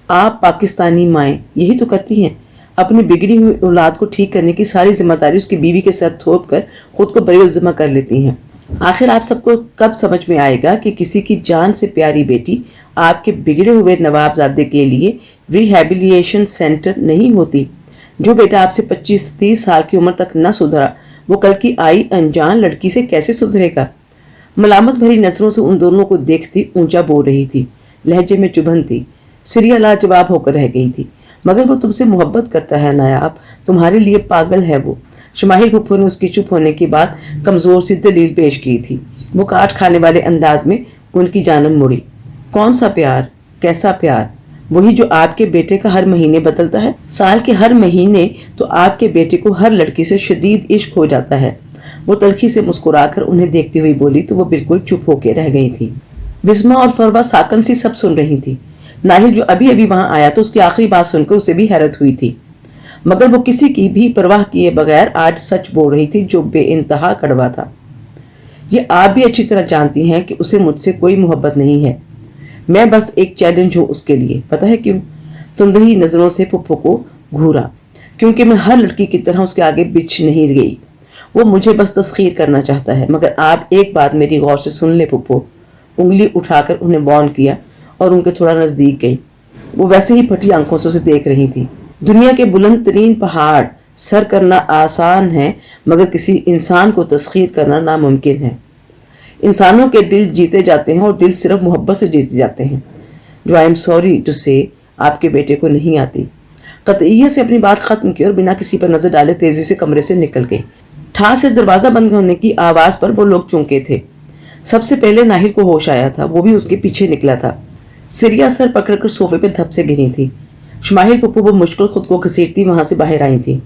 آپ پاکستانی مائیں یہی تو کرتی ہیں، اپنی بگڑی ہوئی اولاد کو ٹھیک کرنے کی ساری ذمہ داری اس کی بیوی کے ساتھ تھوپ کر خود کو بری الزمہ کر لیتی ہیں۔ آخر آپ سب کو کب سمجھ میں آئے گا کہ کسی کی جان سے پیاری بیٹی آپ کے بگڑے ہوئے نوابزادے کے لیے ریہیبلیٹیشن سینٹر نہیں ہوتی؟ جو بیٹا آپ سے 25-30 سال کی عمر تک نہ سدھرا، وہ کل کی آئی انجان لڑکی سے کیسے سدھرے گا؟ ملامت بھری نظروں سے ان دونوں کو دیکھتی اونچا بول رہی تھی، لہجے میں چبھن تھی۔ سریا لاجواب ہو کر رہ گئی تھی۔ مگر وہ تم سے محبت کرتا ہے نایاب، تمہارے لیے پاگل ہے وہ۔ شماہل پھپھو نے اس کی چپ ہونے کے بعد کمزور سی دلیل پیش کی تھی۔ وہ کاٹ کھانے والے انداز میں ان کی جانب مڑی۔ کون سا پیار؟ کیسا پیار؟ وہی جو آپ کے بیٹے کا ہر مہینے بدلتا ہے؟ سال کے ہر مہینے تو آپ کے بیٹے کو ہر لڑکی سے شدید عشق ہو جاتا ہے۔ وہ تلخی سے مسکرا کر انہیں دیکھتی ہوئی بولی تو وہ بالکل چپ ہو کے رہ گئی تھی۔ بسمہ اور فروا ساکن سی سب سن رہی تھی۔ ناہل جو ابھی ابھی وہاں آیا تو اس کی آخری بات سن کر اسے بھی حیرت ہوئی تھی، مگر وہ کسی کی بھی پرواہ کیے بغیر آج سچ بول رہی تھی جو بے انتہا کڑوا تھا۔ یہ آپ بھی اچھی طرح جانتی ہیں کہ اسے مجھ سے کوئی محبت نہیں ہے، میں بس ایک چیلنج ہوں اس کے لیے۔ پتہ ہے کیوں؟ تندہی نظروں سے پھپھو کو گھورا۔ کیونکہ میں ہر لڑکی کی طرح اس کے آگے بچھ نہیں گئی، وہ مجھے بس تسخیر کرنا چاہتا ہے۔ مگر آپ ایک بات میری غور سے سن لے پھپھو۔ انگلی اٹھا کر انہیں وارن کیا اور ان کے تھوڑا نزدیک گئی۔ وہ ویسے ہی پھٹی آنکھوں سے اسے دیکھ رہی تھی۔ دنیا کے بلند ترین پہاڑ سر کرنا آسان ہے، مگر کسی انسان کو تسخیر کرنا ناممکن ہے۔ انسانوں کے دل جیتے جاتے ہیں اور دل صرف محبت سے جیتے جاتے ہیں، جو آئی ایم سوری ٹو سے آپ کے بیٹے کو نہیں آتی۔ قطعیت سے اپنی بات ختم کی اور بنا کسی پر نظر ڈالے تیزی سے کمرے سے نکل گئی۔ ٹھاس سے دروازہ بند ہونے کی آواز پر وہ لوگ چونکے تھے۔ سب سے پہلے ناہل کو ہوش آیا تھا، وہ بھی اس کے پیچھے نکلا تھا۔ سریا سر پکڑ کر صوفے پہ دھپ سے گری تھی۔ شماہل پھپھو وہ مشکل خود کو گھسیٹتی وہاں سے باہر آئی تھی۔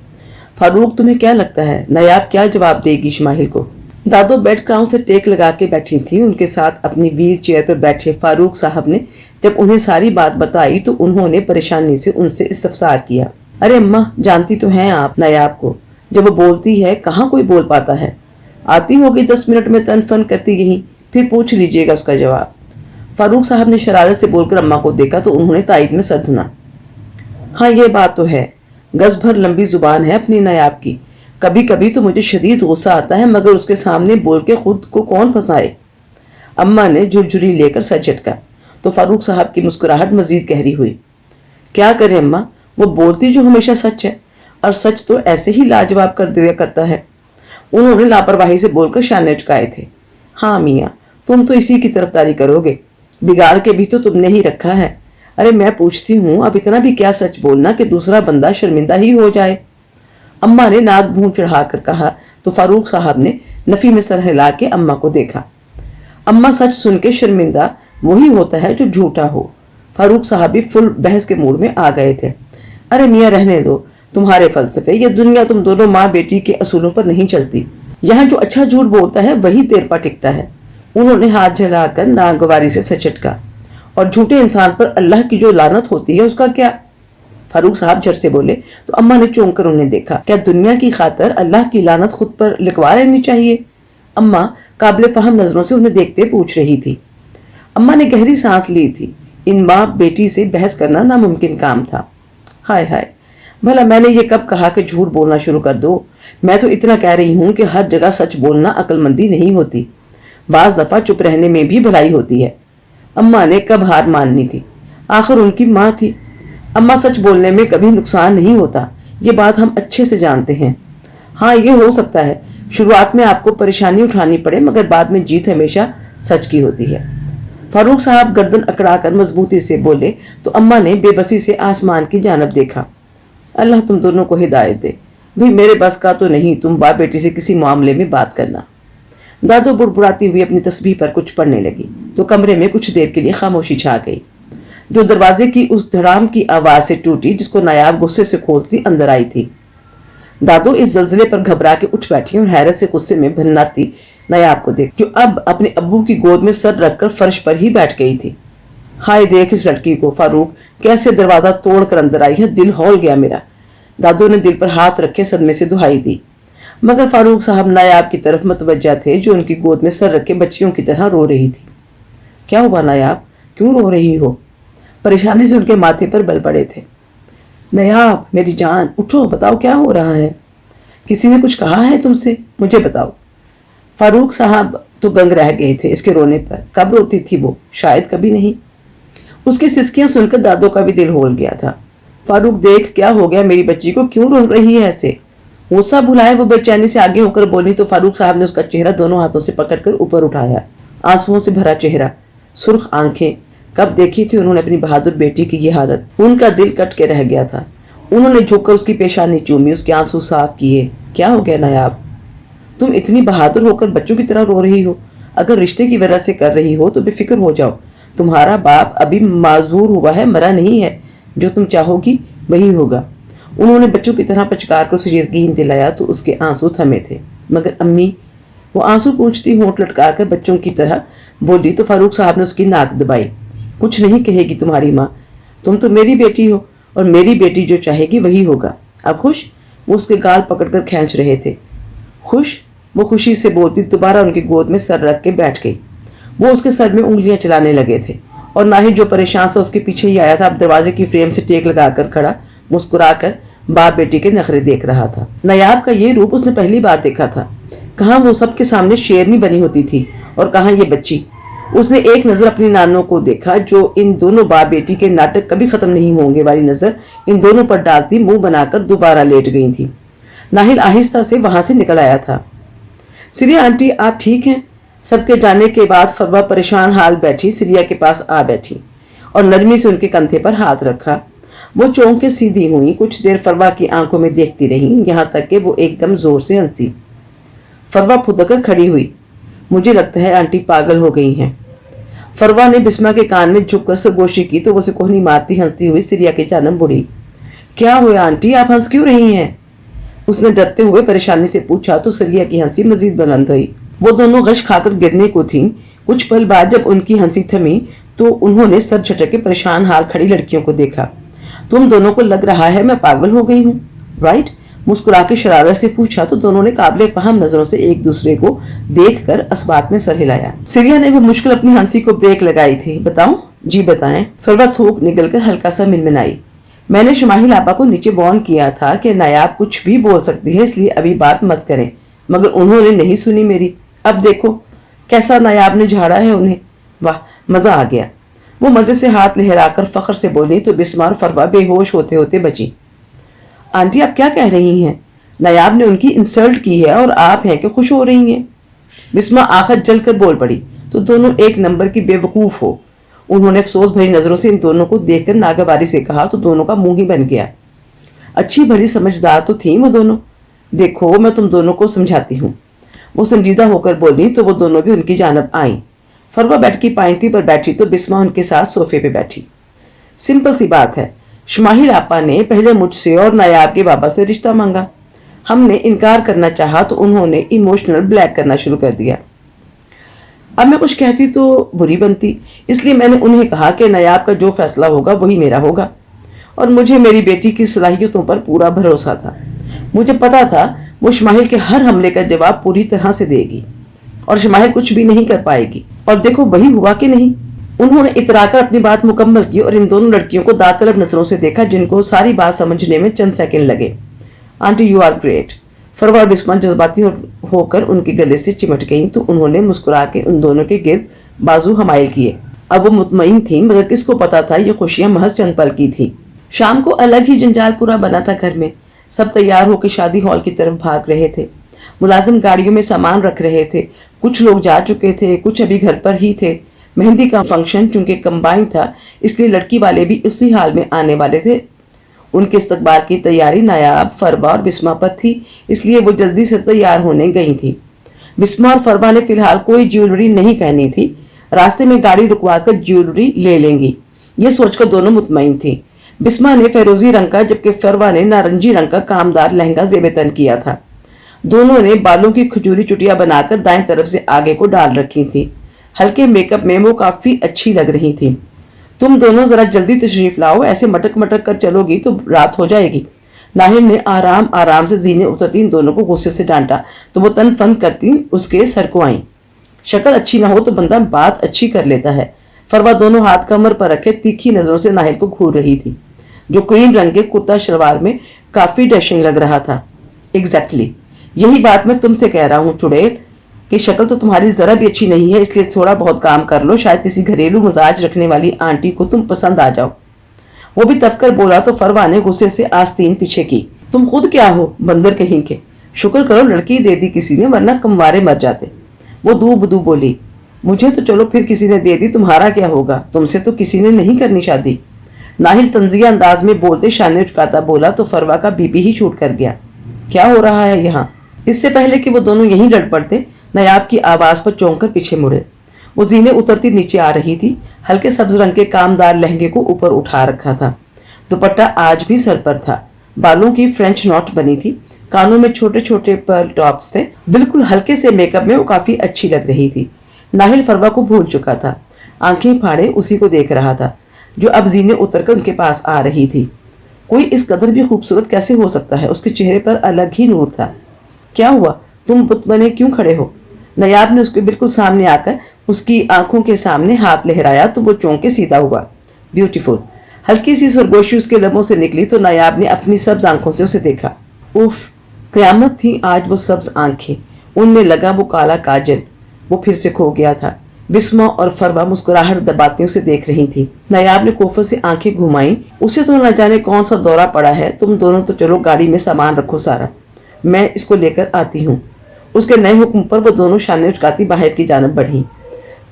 فاروق تمہیں کیا لگتا ہے نایاب کیا جواب دے گی شماہل کو؟ दादो बेड क्राउन से टेक लगा के बैठी थी। उनके साथ अपनी व्हील चेयर पर बैठे फारूक साहब ने जब उन्हें सारी बात बताई तो उन्होंने परेशानी से उनसे इस्तफसार किया। अरे अम्मा, जानती तो हैं आप नायाब को, जब वो बोलती है कहाँ कोई बोल पाता है। आती होगी 10 मिनट में तन फन करती यही, फिर पूछ लीजिएगा उसका जवाब। फारूक साहब ने शरारत से बोलकर अम्मा को देखा तो उन्होंने तायद में सर धुना। हाँ ये बात तो है, गज भर लंबी जुबान है अपनी नायाब की। कभी कभी तो मुझे शदीद गुस्सा आता है, मगर उसके सामने बोल के खुद को कौन फंसाए। अम्मा ने झुरझुरी लेकर सर झटका तो फारूक साहब की मुस्कुराहट मजीद गहरी हुई। क्या करे अम्मा, वो बोलती जो हमेशा सच है, और सच तो ऐसे ही लाजवाब कर दिया करता है। उन्होंने लापरवाही से बोलकर शाने चुकाए थे। हाँ मियाँ, तुम तो इसी की तरफदारी करोगे, बिगाड़ के भी तो तुमने ही रखा है। अरे मैं पूछती हूँ, अब इतना भी क्या सच बोलना कि दूसरा बंदा शर्मिंदा ही हो जाए। अम्मा ने नाक भूं चढ़ाकर कहा तो फारूक साहब ने नफी में सर हिला के अम्मा को देखा। अम्मा, सच सुन के शर्मिंदा वही होता है जो झूठा हो। फारूक साहब भी फुल बहस के मूड में आ गए थे। अरे मियाँ रहने दो तुम्हारे फलसफे, ये दुनिया तुम दोनों माँ बेटी के असूलों पर नहीं चलती। यहाँ जो अच्छा झूठ बोलता है वही देर पर टिकता है। उन्होंने हाथ जलाकर नागवारी से सर झटका। और झूठे इंसान पर अल्लाह की जो लानत होती है उसका क्या। फारूक साहब झट से बोले तो अम्मा ने चौंक कर उन्हें देखा। क्या दुनिया की खातर अल्लाह की लानत खुद पर लिखवा लेनी चाहिए। अम्मा काबिल फहम नजरों से उन्हें देखते पूछ रही थी। अम्मा ने गहरी सांस ली थी। इन बाप बेटी से बहस करना नामुमकिन काम था। हाय हाय, भला मैंने ये कब कहा कि झूठ बोलना शुरू कर दो। मैं तो इतना कह रही हूँ कि हर जगह सच बोलना अक्लमंदी नहीं होती, बाज दफा चुप रहने में भी भलाई होती है। अम्मा ने कब हार माननी थी, आखिर उनकी माँ थी। अम्मा, सच बोलने में कभी नुकसान नहीं होता, ये बात हम अच्छे से जानते हैं। हाँ ये हो सकता है शुरुआत में आपको परेशानी उठानी पड़े, मगर बाद में जीत हमेशा सच की होती है। फारूक साहब गर्दन अकड़ाकर मजबूती से बोले तो अम्मा ने बेबसी से आसमान की जानब देखा। अल्लाह तुम दोनों को हिदायत दे। भी मेरे बस का तो नहीं तुम बाप बेटी से किसी मामले में बात करना। दादो बुड़बुड़ाती हुई अपनी तस्बीह पर कुछ पढ़ने लगी तो कमरे में कुछ देर के लिए खामोशी छा गई, जो दरवाजे की उस धड़ाम की आवाज से टूटी जिसको नायाब गुस्से से खोलती अंदर आई थी। दादो इस जल्जले पर घबरा के उठ बैठी और हैरत से गुस्से में भन्नाती नायाब को देख, जो अब अपने अब्बू की गोद में सर रखकर फर्श पर ही बैठ गई थी। हाय देख इस लड़की को, फारूक कैसे दरवाजा तोड़कर अंदर आई है, दिल हौल गया मेरा। दादो ने दिल पर हाथ रखे सदमे से दुहाई दी, मगर फारूक साहब नायाब की तरफ मतवज्जा थे, जो उनकी गोद में सर रखे बच्चियों की तरह रो रही थी। क्या हुआ नायाब, क्यों रो रही हो। परेशानी से उनके माथे पर बल पड़े थे। नायाब मेरी जान, उठो, बताओ क्या हो रहा है। किसी ने कुछ कहा है तुमसे, मुझे बताओ। फारूक साहब तो दंग रह गए थे इसके रोने पर। कब रोती थी वो, शायद कभी नहीं। उसकी सिसकियां सुनकर दादो का भी दिल होल गया था। फारूक देख क्या हो गया मेरी बच्ची को, क्यों रो रही है ऐसे। वो सब भुलाए वो बेचैनी से आगे होकर बोली तो फारूक साहब ने उसका चेहरा दोनों हाथों से पकड़कर ऊपर उठाया। आंसुओं से भरा चेहरा, सुर्ख आंखें। कब देखी थी उन्होंने अपनी बहादुर बेटी की ये हालत। उनका दिल कट के रह गया था। उन्होंने झुककर उसकी पेशानी चूमी, उसके आंसू साफ किए। क्या हो गया नायाब, तुम इतनी बहादुर होकर बच्चों की तरह रो रही हो। अगर रिश्ते की वजह से कर रही हो तो बेफिक्र हो जाओ। तुम्हारा बाप अभी माजूर हुआ है, मरा नहीं है। जो तुम चाहोगी वही होगा। उन्होंने बच्चों की तरह पचकार कर उसे यकीन दिलाया तो उसके आंसू थमे थे। मगर अम्मी, वो आंसू पूंछती होंठ लटका कर बच्चों की तरह बोली तो फारूक साहब ने उसकी नाक दबाई। कुछ नहीं कहेगी तुम्हारी माँ, तुम तो मेरी बेटी हो और मेरी बेटी जो चाहेगी वही होगा। अब खुश। वो उसके गाल पकड़कर खींच रहे थे। खुश। वो खुशी से बोलती दोबारा उनकी गोद में सर रख के बैठ गई। वो उसके सर में उंगलियां चलाने लगे थे और नाहिद जो परेशान सा उसके पीछे ही आया था, अब दरवाजे की फ्रेम से टेक लगाकर खड़ा मुस्कुराकर बाप बेटी के नखरे देख रहा था। नायाब का ये रूप उसने पहली बार देखा था। कहाँ वो सबके सामने शेरनी बनी होती थी और कहाँ ये बच्ची। उसने एक नजर अपनी नानों को देखा, जो इन दोनों बाप बेटी के नाटक कभी खत्म नहीं होंगे वाली नजर इन दोनों पर डालती मुंह बनाकर दोबारा लेट गई थी। नाहिल आहिस्ता से वहां से निकल आया था। सिरिया आंटी आप ठीक हैं। सबके जाने के बाद फरवा परेशान हाल बैठी सिरिया के पास आ बैठी और नरमी से उनके कंधे पर हाथ रखा। वो चौंक के सीधी हुई, कुछ देर फरवा की आंखों में देखती रही, यहाँ तक कि वो एकदम जोर से हंसी। फरवा फुदकर खड़ी हुई। मुझे लगता है आंटी पागल हो गई हैं। फरवा ने बिस्मा के कान में झुककर सरगोशी की तो वो उसे कोहनी मारती हंसती हुई सिरिया की जानब बुढ़ी। क्या हुआ आंटी, आप हंस क्यों रही हैं? उसने डरते हुए परेशानी से पूछा तो सिरिया की हंसी मजीद बुलंद हुई। वो दोनों गश खाकर गिरने को थीं। कुछ पल बाद जब उनकी हंसी थमी तो उन्होंने सर झटके परेशान हाल खड़ी लड़कियों को देखा। तुम दोनों को लग रहा है मैं पागल हो गई हूँ, राइट? मुस्कुरा के शरारत से पूछा तो दोनों ने काबिले फहम नजरों से एक दूसरे को देखकर अस्बात में सर हिलाया। सिरिया ने वो मुश्किल अपनी हंसी को ब्रेक लगाई थी। बताऊं? जी बताएं। फरवा थूक निकलकर हल्का सा मिनमिनाई। मैंने शमाहिल आपा को नीचे वार्न किया था कि नायाब कुछ भी बोल सकती है, इसलिए अभी बात मत करें, मगर उन्होंने नहीं सुनी मेरी। अब देखो कैसा नायाब ने झाड़ा है उन्हें। वाह, मजा आ गया। वो मजे से हाथ लहराकर फख्र से बोली तो बिस्मा और फरवा बेहोश होते होते बची। आंटी आप क्या कह रही हैं? नायाब ने उनकी इंसल्ट की है और आप हैं कि खुश हो रही हैं। बिस्मा आखिर जलकर बोल पड़ी तो दोनों एक नंबर की बेवकूफ हो। उन्होंने अफसोस भरी नजरों से इन दोनों को देखकर नागवारी से कहा तो दोनों का मुंह ही बन गया। अच्छी भली समझदार तो थी वो दोनों। देखो मैं तुम दोनों को समझाती हूँ। वो संजीदा होकर बोली तो वो दोनों भी उनकी जानब आई। फरवा बेड की पायंती पर बैठी तो बिस्मा उनके साथ सोफे पे बैठी। सिंपल सी बात है, शमाहिल आपा ने पहले मुझसे और नायाब के बाबा से रिश्ता मांगा। हमने इनकार करना चाहा तो उन्होंने इमोशनल ब्लैक करना शुरू कर दिया। अब मैं कुछ कहती तो बुरी बनती, इसलिए मैंने उन्हें कहा कि नायाब का जो फैसला होगा वही मेरा होगा और मुझे मेरी बेटी की सलाहियतों पर पूरा भरोसा था। मुझे पता था वो शमाहिल के हर हमले का जवाब पूरी तरह से देगी और शमाहिल कुछ भी नहीं कर पाएगी। और देखो वही हुआ कि नहीं। उन्होंने इतराकर अपनी बात मुकम्मल की और इन दोनों लड़कियों को दातलब नजरों से देखा जिनको सारी बात समझने में चंद सेकंड लगे। Aunty you are great. Farwa और बिस्मा जज्बाती होकर उनके गले से चिमट गईं तो उन्होंने मुस्कुरा के उन दोनों के गिर्द बाजू हमाइल किए। अब वो मुतमईन थीं, मगर किसको पता था ये खुशियां महज चंद पल की थी। शाम को अलग ही जंजाल पूरा बना था घर में। सब तैयार होकर शादी हॉल की तरफ भाग रहे थे। मुलाजिम गाड़ियों में सामान रख रहे थे। कुछ लोग जा चुके थे, कुछ अभी घर पर ही थे। मेहंदी का फंक्शन चूंकि कंबाइन था इसलिए लड़की वाले भी उसी हाल में आने वाले थे। उनके इस्तकबाल की तैयारी नायाब, फरवा और बिस्मा पर थी, इसलिए वो जल्दी से तैयार होने गई थी। बिस्मा और फरवा ने फिलहाल कोई ज्वेलरी नहीं पहनी थी। रास्ते में गाड़ी रुकवा कर ज्वेलरी ले लेंगी, ये सोचकर दोनों मुतमईन थी। बिस्मा ने फिरोजी रंग का जबकि फरवा ने नारंगी रंग का कामदार लहंगा ज़ेब-ए-तन किया था। दोनों ने बालों की खजूरी चुटिया बनाकर दाएं तरफ से आगे को डाल रखी थी। हल्के मेकअप में वो काफी अच्छी लग रही थी। तुम दोनों जरा जल्दी तशरीफ लाओ, ऐसे मटक मटक कर चलोगी तो रात हो जाएगी। नाहिल ने आराम आराम से जीने उतरती इन दोनों को गुस्से से डांटा तो वो तन फन करती उसके सर को आई। शक्ल अच्छी ना हो तो बंदा बात अच्छी कर लेता है। फरवा दोनों हाथ कमर पर रखे तीखी नजरों से नाहिल को घूर रही थी, जो क्रीम रंग के कुर्ता शलवार में काफी डैशिंग लग रहा था। एग्जैक्टली यही बात मैं तुमसे कह रहा हूँ चुड़ैल कि शक्ल तो तुम्हारी जरा भी अच्छी नहीं है, इसलिए थोड़ा बहुत काम कर लो, शायद किसी घरेलू मिजाज रखने वाली आंटी को तुम पसंद आ जाओ। वो भी तब कर बोला तो फरवा ने गुस्से से आस्तीन पीछे की। तुम खुद क्या हो बंदर कहीं के, शुक्र करो लड़की दे दी किसी ने, वरना कमवारे मर जाते। वो दू बदू बोली। मुझे तो चलो फिर किसी ने दे दी, तुम्हारा क्या होगा, तुमसे तो किसी ने नहीं करनी शादी। नाहिल तंजिया अंदाज में बोलते शाने उचकाता बोला तो फरवा का बीपी ही छूट कर गया। क्या हो रहा है यहाँ? इससे पहले कि वो दोनों यहीं लड़ पड़ते, नायाब की आवाज पर चौंक कर पीछे मुड़े। वो जीने उतरती नीचे आ रही थी। हल्के सब्ज रंग के कामदार लहंगे को ऊपर उठा रखा था। दुपट्टा आज भी सर पर था। बालों की फ्रेंच नॉट बनी थी। कानों में छोटे छोटे पर्ल टॉप्स थे। बिल्कुल हल्के से मेकअप में वो काफी अच्छी लग रही थी। नाहिल फरवा को भूल चुका था। आंखें फाड़े उसी को देख रहा था जो अब जीने उतरकर उनके पास आ रही थी। कोई इस कदर भी खूबसूरत कैसे हो सकता है? उसके चेहरे पर अलग ही नूर था। क्या हुआ, तुम बुत बने क्यों खड़े हो? नायाब ने उसके बिल्कुल सामने आकर उसकी आंखों के सामने हाथ लहराया तो वो चौंक के सीधा हुआ। ब्यूटीफुल। हल्की सी सरगोशी उसके लबों से निकली तो नायाब ने अपनी सब्ज आंखों से उसे देखा। उफ, कयामत थी आज वो सब्ज आंखें, उनमें लगा वो काला काजल। वो फिर से खो गया था। बिस्मा और फरवा मुस्कुराहट दबाते उसे देख रही थी। नायाब ने कोफर से आंखें घुमाई। उसे तो न जाने कौन सा दौरा पड़ा है। तुम दोनों तो चलो गाड़ी में सामान रखो सारा, मैं इसको लेकर आती हूँ। उसके नए हुक्म पर वो दोनों शाने उचकाती बाहर की जानब बढ़ी।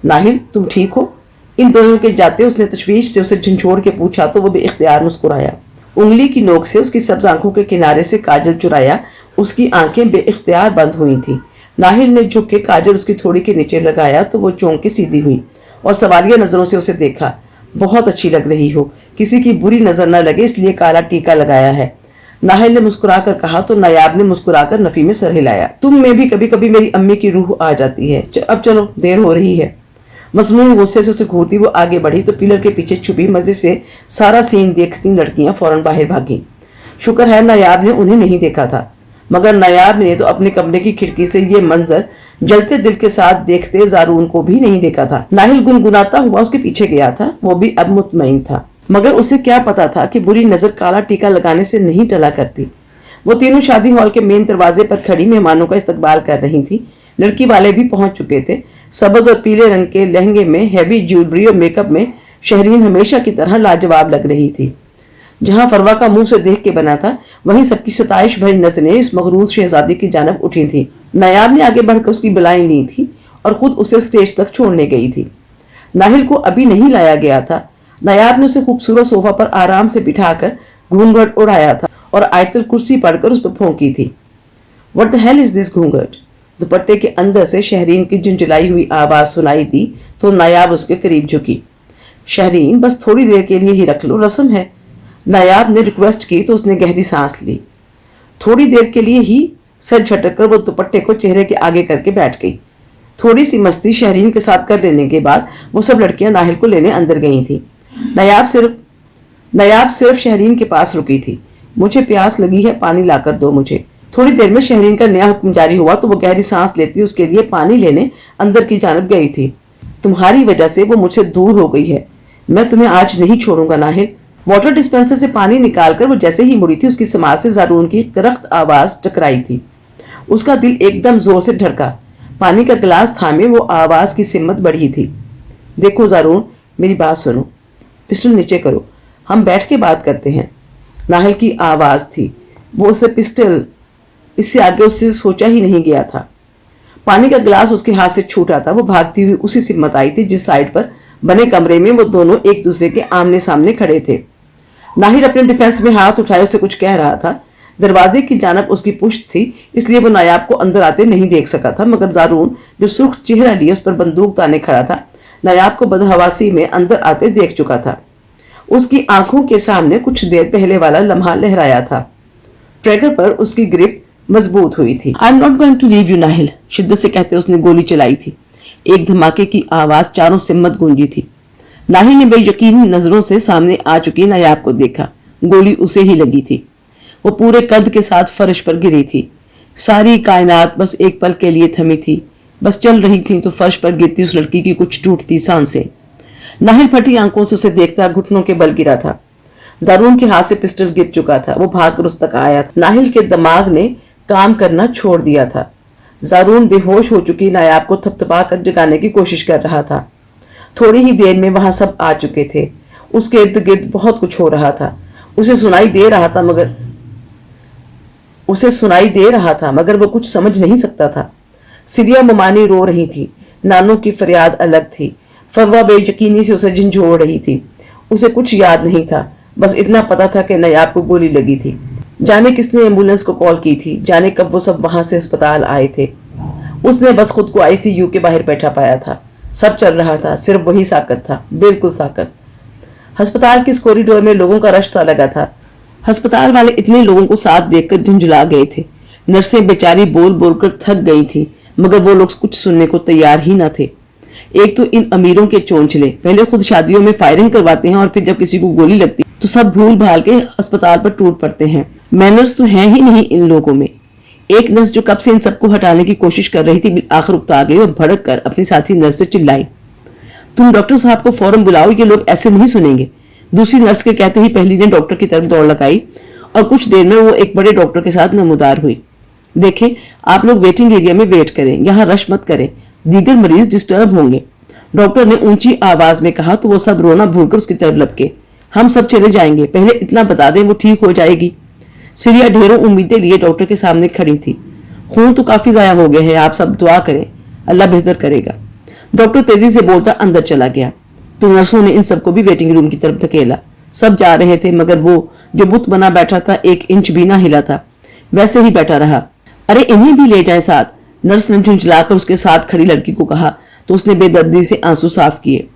नाहिल तुम ठीक हो? इन दोनों के जाते उसने तशवीश से उसे झंझोड़ के पूछा तो वो बेइख्तियार मुस्कुराया। उंगली की नोक से उसकी सब्ज आंखों के किनारे से काजल चुराया। उसकी आंखें बेइख्तियार बंद हुई थी। नाहिल ने झुक के काजल उसकी थोड़ी के नीचे लगाया तो वो चौंक के सीधी हुई और सवालिया नजरों से उसे देखा। बहुत अच्छी लग रही हो, किसी की बुरी नजर न लगे इसलिए काला टीका लगाया है। नाहिल ने मुस्कुरा कर कहा तो नायाब ने मुस्कुरा कर नफी में सर हिलाया। तुम में भी कभी कभी मेरी अम्मी की रूह आ जाती है। अब चलो, देर हो रही है। मसनूई गुस्से से उसे घूरती वो आगे बढ़ी तो पिलर के पीछे छुपी मजे से सारा सीन देखती लड़कियां फौरन बाहर भागी। शुक्र है नायाब ने उन्हें नहीं देखा था, मगर नायाब ने तो अपने कमरे की खिड़की से ये मंजर जलते दिल के साथ देखते ज़ारून को भी नहीं देखा था। नाहिल गुनगुनाता हुआ उसके पीछे गया था, वो भी अब मुतमईन था, मगर उसे क्या पता था कि बुरी नजर काला टीका लगाने से नहीं टला करती। वो तीनों शादी हॉल के मेन दरवाजे पर खड़ी मेहमानों का इस्तकबाल कर रही थी। लड़की वाले भी पहुंच चुके थे। सब्ज और पीले रंग के लहंगे में, हैवी ज्वेलरी और मेकअप में शहरीन हमेशा की तरह लाजवाब लग रही थी। जहां फरवा का मुंह से देख के बना था, वहीं सबकी सताइश भरी नजरें इस मगरूज शहजादी की जानब उठी थी। नायाब ने आगे बढ़कर उसकी बलाई ली थी और खुद उसे स्टेज तक छोड़ने गई थी। नाहिल को अभी नहीं लाया गया था। नायाब ने उसे खूबसूरत सोफा पर आराम से बिठाकर घूंघट उड़ाया था और आयतल कुर्सी पढ़कर उस पर फूंकी थी। What the hell is this घूंघट? दुपट्टे के अंदर से शहरीन की झुंझुलाई हुई आवाज सुनाई दी तो नायाब उसके करीब झुकी। शहरीन, बस थोड़ी देर के लिए ही रख लो, रस्म है। नायाब ने रिक्वेस्ट की तो उसने गहरी सांस ली। थोड़ी देर के लिए ही सर झटक कर वो दुपट्टे को चेहरे के आगे करके बैठ गई। थोड़ी सी मस्ती शहरीन के साथ कर लेने के बाद वो सब लड़कियां नाहिल को लेने अंदर गई थी। नायाब सिर्फ शहरीन के पास रुकी थी। मुझे प्यास लगी है, पानी लाकर दो मुझे। थोड़ी देर में शहरीन का नया हुक्म जारी हुआ तो वो गहरी सांस लेती उसके लिए पानी लेने अंदर की जानब गई थी। तुम्हारी वजह से वो मुझसे दूर हो गई है, मैं तुम्हें आज नहीं छोड़ूंगा नाहिल। वाटर डिस्पेंसर से पानी निकालकर वो जैसे ही मुड़ी थी, उसकी समाज से ज़ारून की करख्त आवाज टकराई थी। उसका दिल एकदम जोर से धड़का। पानी का गिलास थामे वो आवाज की सिम्मत बढ़ी थी। देखो ज़ारून, मेरी बात सुनो, पिस्टल नीचे करो, हम बैठ के बात करते हैं। नाहिल की आवाज थी। वो उसे पिस्टल, इससे आगे उससे सोचा ही नहीं गया था। पानी का गिलास उसके हाथ से छूटा था। वो भागती हुई उसी सिम्मत आई थी जिस साइड पर बने कमरे में वो दोनों एक दूसरे के आमने सामने खड़े थे। नाहिल अपने डिफेंस में हाथ उठाए उसे कुछ कह रहा था। दरवाजे की जानब उसकी पुश्त थी, इसलिए वो नायाब को अंदर आते नहीं देख सका था, मगर ज़ारून जो सुर्ख चेहरा लिए उस पर बंदूक ताने खड़ा था, नायाब को बदहवासी में अंदर आते देख चुका था। उसकी आंखों के सामने कुछ देर पहले वाला लम्हा लहराया था। ट्रैगर पर उसकी गिरफ्त मजबूत हुई थी। I am not going to leave you Nahil, शिद्दत से कहते उसने गोली चलाई थी। एक धमाके की आवाज चारों सिम्मत गूंजी थी। नाहिल ने बेयकीनी नजरों से सामने आ चुकी नायाब को देखा। गोली उसे ही लगी थी। वो पूरे कद के साथ फर्श पर गिरी थी। सारी कायनात बस एक पल के लिए थमी थी, बस चल रही थी तो फर्श पर गिरती उस लड़की की कुछ टूटती सांसें। नाहिल फटी आंखों से उसे देखता घुटनों के बल गिरा था। ज़ारून के हाथ से पिस्टल गिर चुका था। वो भागकर उस तक आया था। नाहिल के दिमाग ने काम करना छोड़ दिया था। ज़ारून बेहोश हो चुकी नायाब को थपथपा कर जगाने की कोशिश कर रहा था। थोड़ी ही देर में वहां सब आ चुके थे। उसके इर्द गिर्द बहुत कुछ हो रहा था। उसे सुनाई दे रहा था मगर वो कुछ समझ नहीं सकता था। सिरिया ममानी रो रही थी। नानों की फरियाद अलग थी। फरवा बेयकीनी से उसे झंझोड़ रही थी। उसे कुछ याद नहीं था, बस इतना पता था कि नायाब को गोली लगी थी। जाने किसने एम्बुलेंस को कॉल की थी, जाने कब वो सब वहां से अस्पताल आए थे। उसने बस खुद को आईसीयू के बाहर बैठा पाया था। सब चल रहा था, सिर्फ वही साकत था, बिल्कुल साकत। अस्पताल के इस कॉरिडोर में लोगों का रश सा लगा था। अस्पताल वाले इतने लोगों को साथ देखकर झुंझुला गए थे। नर्सें बेचारी बोल बोलकर थक गई थी, मगर वो लोग कुछ सुनने को तैयार ही न थे। एक तो इन अमीरों के चोंचले पहले खुद शादियों में फायरिंग करवाते हैं और फिर जब किसी को गोली लगती तो सब भूल भाल के अस्पताल पर टूट पड़ते हैं। मैनर्स तो हैं ही नहीं इन लोगों में। एक नर्स जो कब से इन सबको हटाने की कोशिश कर रही थी आखिर उकता गई और भड़क कर अपनी साथी नर्स से चिल्लाई, तुम डॉक्टर साहब को फौरन बुलाओ, ये लोग ऐसे नहीं सुनेंगे। दूसरी नर्स के कहते ही पहली ने डॉक्टर की तरफ दौड़ लगाई और कुछ देर में वो एक बड़े डॉक्टर के साथ नमूदार हुई। देखें, आप लोग वेटिंग एरिया में वेट करें, यहाँ रश मत करें, दीगर मरीज डिस्टर्ब होंगे, डॉक्टर ने ऊंची आवाज में कहा। तो वो सब रोना भूलकर उसकी तरफ लपके। हम सब चले जाएंगे, पहले इतना बता दें वो ठीक हो जाएगी। सिरिया ढेरों उम्मीदें लिए डॉक्टर के सामने खड़ी थी। खून तो काफी जाया हो गया है, आप सब दुआ करें, अल्लाह बेहतर करेगा। डॉक्टर तेजी से बोलता अंदर चला गया। तो नर्सों ने इन सबको भी वेटिंग रूम की तरफ धकेला। सब जा रहे थे, मगर वो जो बुत बना बैठा था 1 इंच भी ना हिला था, वैसे ही बैठा रहा। अरे इन्हें भी ले जाए साथ, नर्स ने झुंझलाकर उसके साथ खड़ी लड़की को कहा। तो उसने बेदर्दी से आंसू साफ किए।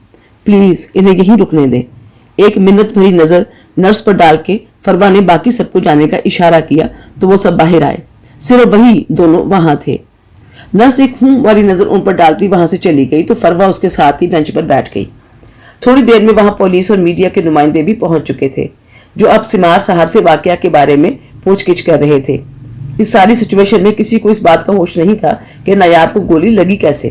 प्लीज इन्हें यहीं रुकने दें। एक मिन्नत भरी नजर नर्स पर डाल के فروا نے باقی سب کو جانے کا اشارہ کیا تو وہ سب باہر آئے. صرف وہی دونوں وہاں تھے. نرس ایک ہوں والی نظر ان پر ڈالتی وہاں سے چلی گئی تو فروا اس کے ساتھ ہی بینچ پر بیٹھ گئی. تھوڑی دیر میں وہاں پولیس اور میڈیا کے نمائندے بھی پہنچ چکے تھے جو اب سمار صاحب سے واقعہ کے بارے میں پوچھ گچھ کر رہے تھے. اس ساری سچویشن میں کسی کو اس بات کا ہوش نہیں تھا کہ نایاب کو گولی لگی کیسے.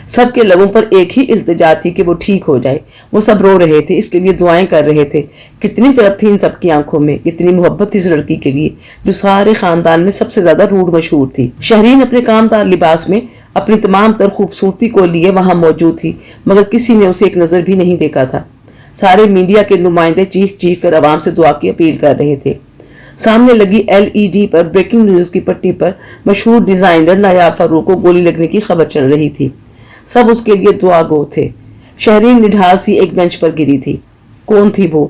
سب کے لبوں پر ایک ہی التجا تھی کہ وہ ٹھیک ہو جائے. وہ سب رو رہے تھے, اس کے لیے دعائیں کر رہے تھے. کتنی طرف تھی ان سب کی آنکھوں میں, کتنی محبت تھی اس لڑکی کے لیے جو سارے خاندان میں سب سے زیادہ روڈ مشہور تھی. شہرین اپنے کامدار لباس میں اپنی تمام تر خوبصورتی کو لیے وہاں موجود تھی مگر کسی نے اسے ایک نظر بھی نہیں دیکھا تھا. سارے میڈیا کے نمائندے چیخ چیخ کر عوام سے دعا کی اپیل کر رہے تھے. سامنے لگی LED پر بریکنگ نیوز کی پٹی پر مشہور ڈیزائنر نایاب فاروق کو گولی لگنے کی خبر چل رہی تھی. سب اس کے لیے دعا گو تھے. شہرین نڈھال سی ایک بینچ پر گری تھی. کون تھی وہ؟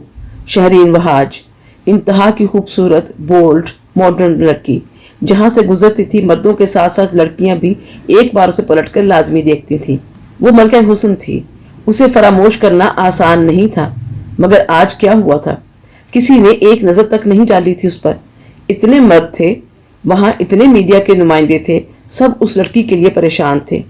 شہرین وہاج, انتہا کی خوبصورت, بولڈ, ماڈرن لڑکی. جہاں سے گزرتی تھی مردوں کے ساتھ ساتھ لڑکیاں بھی ایک بار اسے پلٹ کر لازمی دیکھتی تھی. وہ ملکہ حسن تھی. اسے فراموش کرنا آسان نہیں تھا. مگر آج کیا ہوا تھا؟ کسی نے ایک نظر تک نہیں ڈالی تھی اس پر. اتنے مرد تھے وہاں, اتنے میڈیا کے نمائندے تھے, سب اس لڑکی کے لیے پریشان تھے.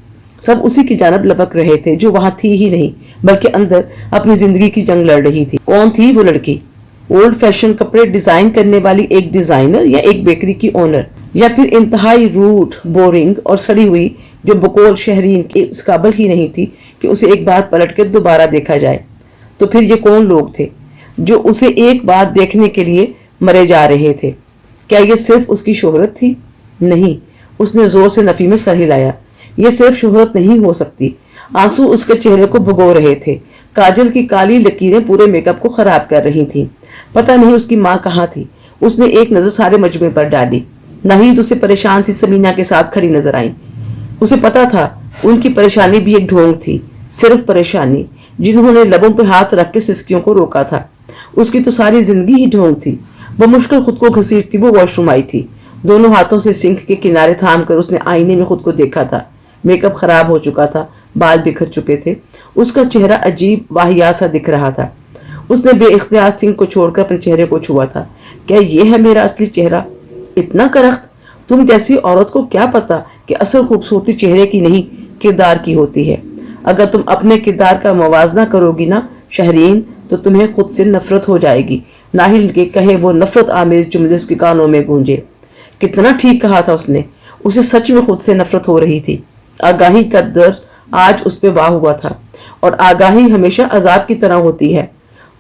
سب اسی کی جانب لپک رہے تھے جو وہاں تھی ہی نہیں بلکہ اندر اپنی زندگی کی جنگ لڑ رہی تھی. کون تھی وہ لڑکی؟ اولڈ فیشن کپڑے ڈیزائن کرنے والی ایک ڈیزائنر, یا ایک بیکری کی اونر, یا پھر انتہائی روٹ, بورنگ اور سڑی ہوئی جو بقول شہرین کے اس قابل ہی نہیں تھی کہ اسے ایک بار پلٹ کر دوبارہ دیکھا جائے. تو پھر یہ کون لوگ تھے جو اسے ایک بار دیکھنے کے لیے مرے جا رہے تھے؟ کیا یہ صرف اس کی شہرت تھی؟ نہیں. اس نے زور سے نفی میں سر ہلایا. یہ صرف شہرت نہیں ہو سکتی. آنسو اس کے چہرے کو بھگو رہے تھے. کاجل کی کالی لکیریں پورے میک اپ کو خراب کر رہی تھیں. پتہ نہیں اس کی ماں کہاں تھی. اس نے ایک نظر سارے مجمع پر ڈالی. ناہید اسے پریشان سی سمینا کے ساتھ کھڑی نظر آئیں. اسے پتا تھا ان کی پریشانی بھی ایک ڈھونگ تھی, صرف پریشانی, جنہوں نے لبوں پہ ہاتھ رکھ کے سسکیوں کو روکا تھا. اس کی تو ساری زندگی ہی ڈھونگ تھی. وہ مشکل خود کو گھسیٹتی وہ واش روم آئی تھی. دونوں ہاتھوں سے سنک کے کنارے تھام کر اس نے آئینے میں خود کو دیکھا تھا. میک اپ خراب ہو چکا تھا, بال بکھر چکے تھے. اس کا چہرہ عجیب واہیات سا دکھ رہا تھا. اس نے بے اختیار سنک کو چھوڑ کر اپنے چہرے کو چھوا تھا. کیا یہ ہے میرا اصلی چہرہ؟ اتنا کرخت. تم جیسی عورت کو کیا پتا کہ اصل خوبصورتی چہرے کی نہیں کردار کی ہوتی ہے. اگر تم اپنے کردار کا موازنہ کرو گی نا شہرین, تو تمہیں خود سے نفرت ہو جائے گی. ناہل کے کہے وہ نفرت آمیز جملے اس کے کانوں میں گونجے. کتنا ٹھیک کہا تھا اس نے. اسے سچ میں خود سے نفرت ہو رہی تھی. آگاہی کا درد آج اس پہ واہ ہوا تھا, اور آگاہی ہمیشہ عذاب کی طرح ہوتی ہے.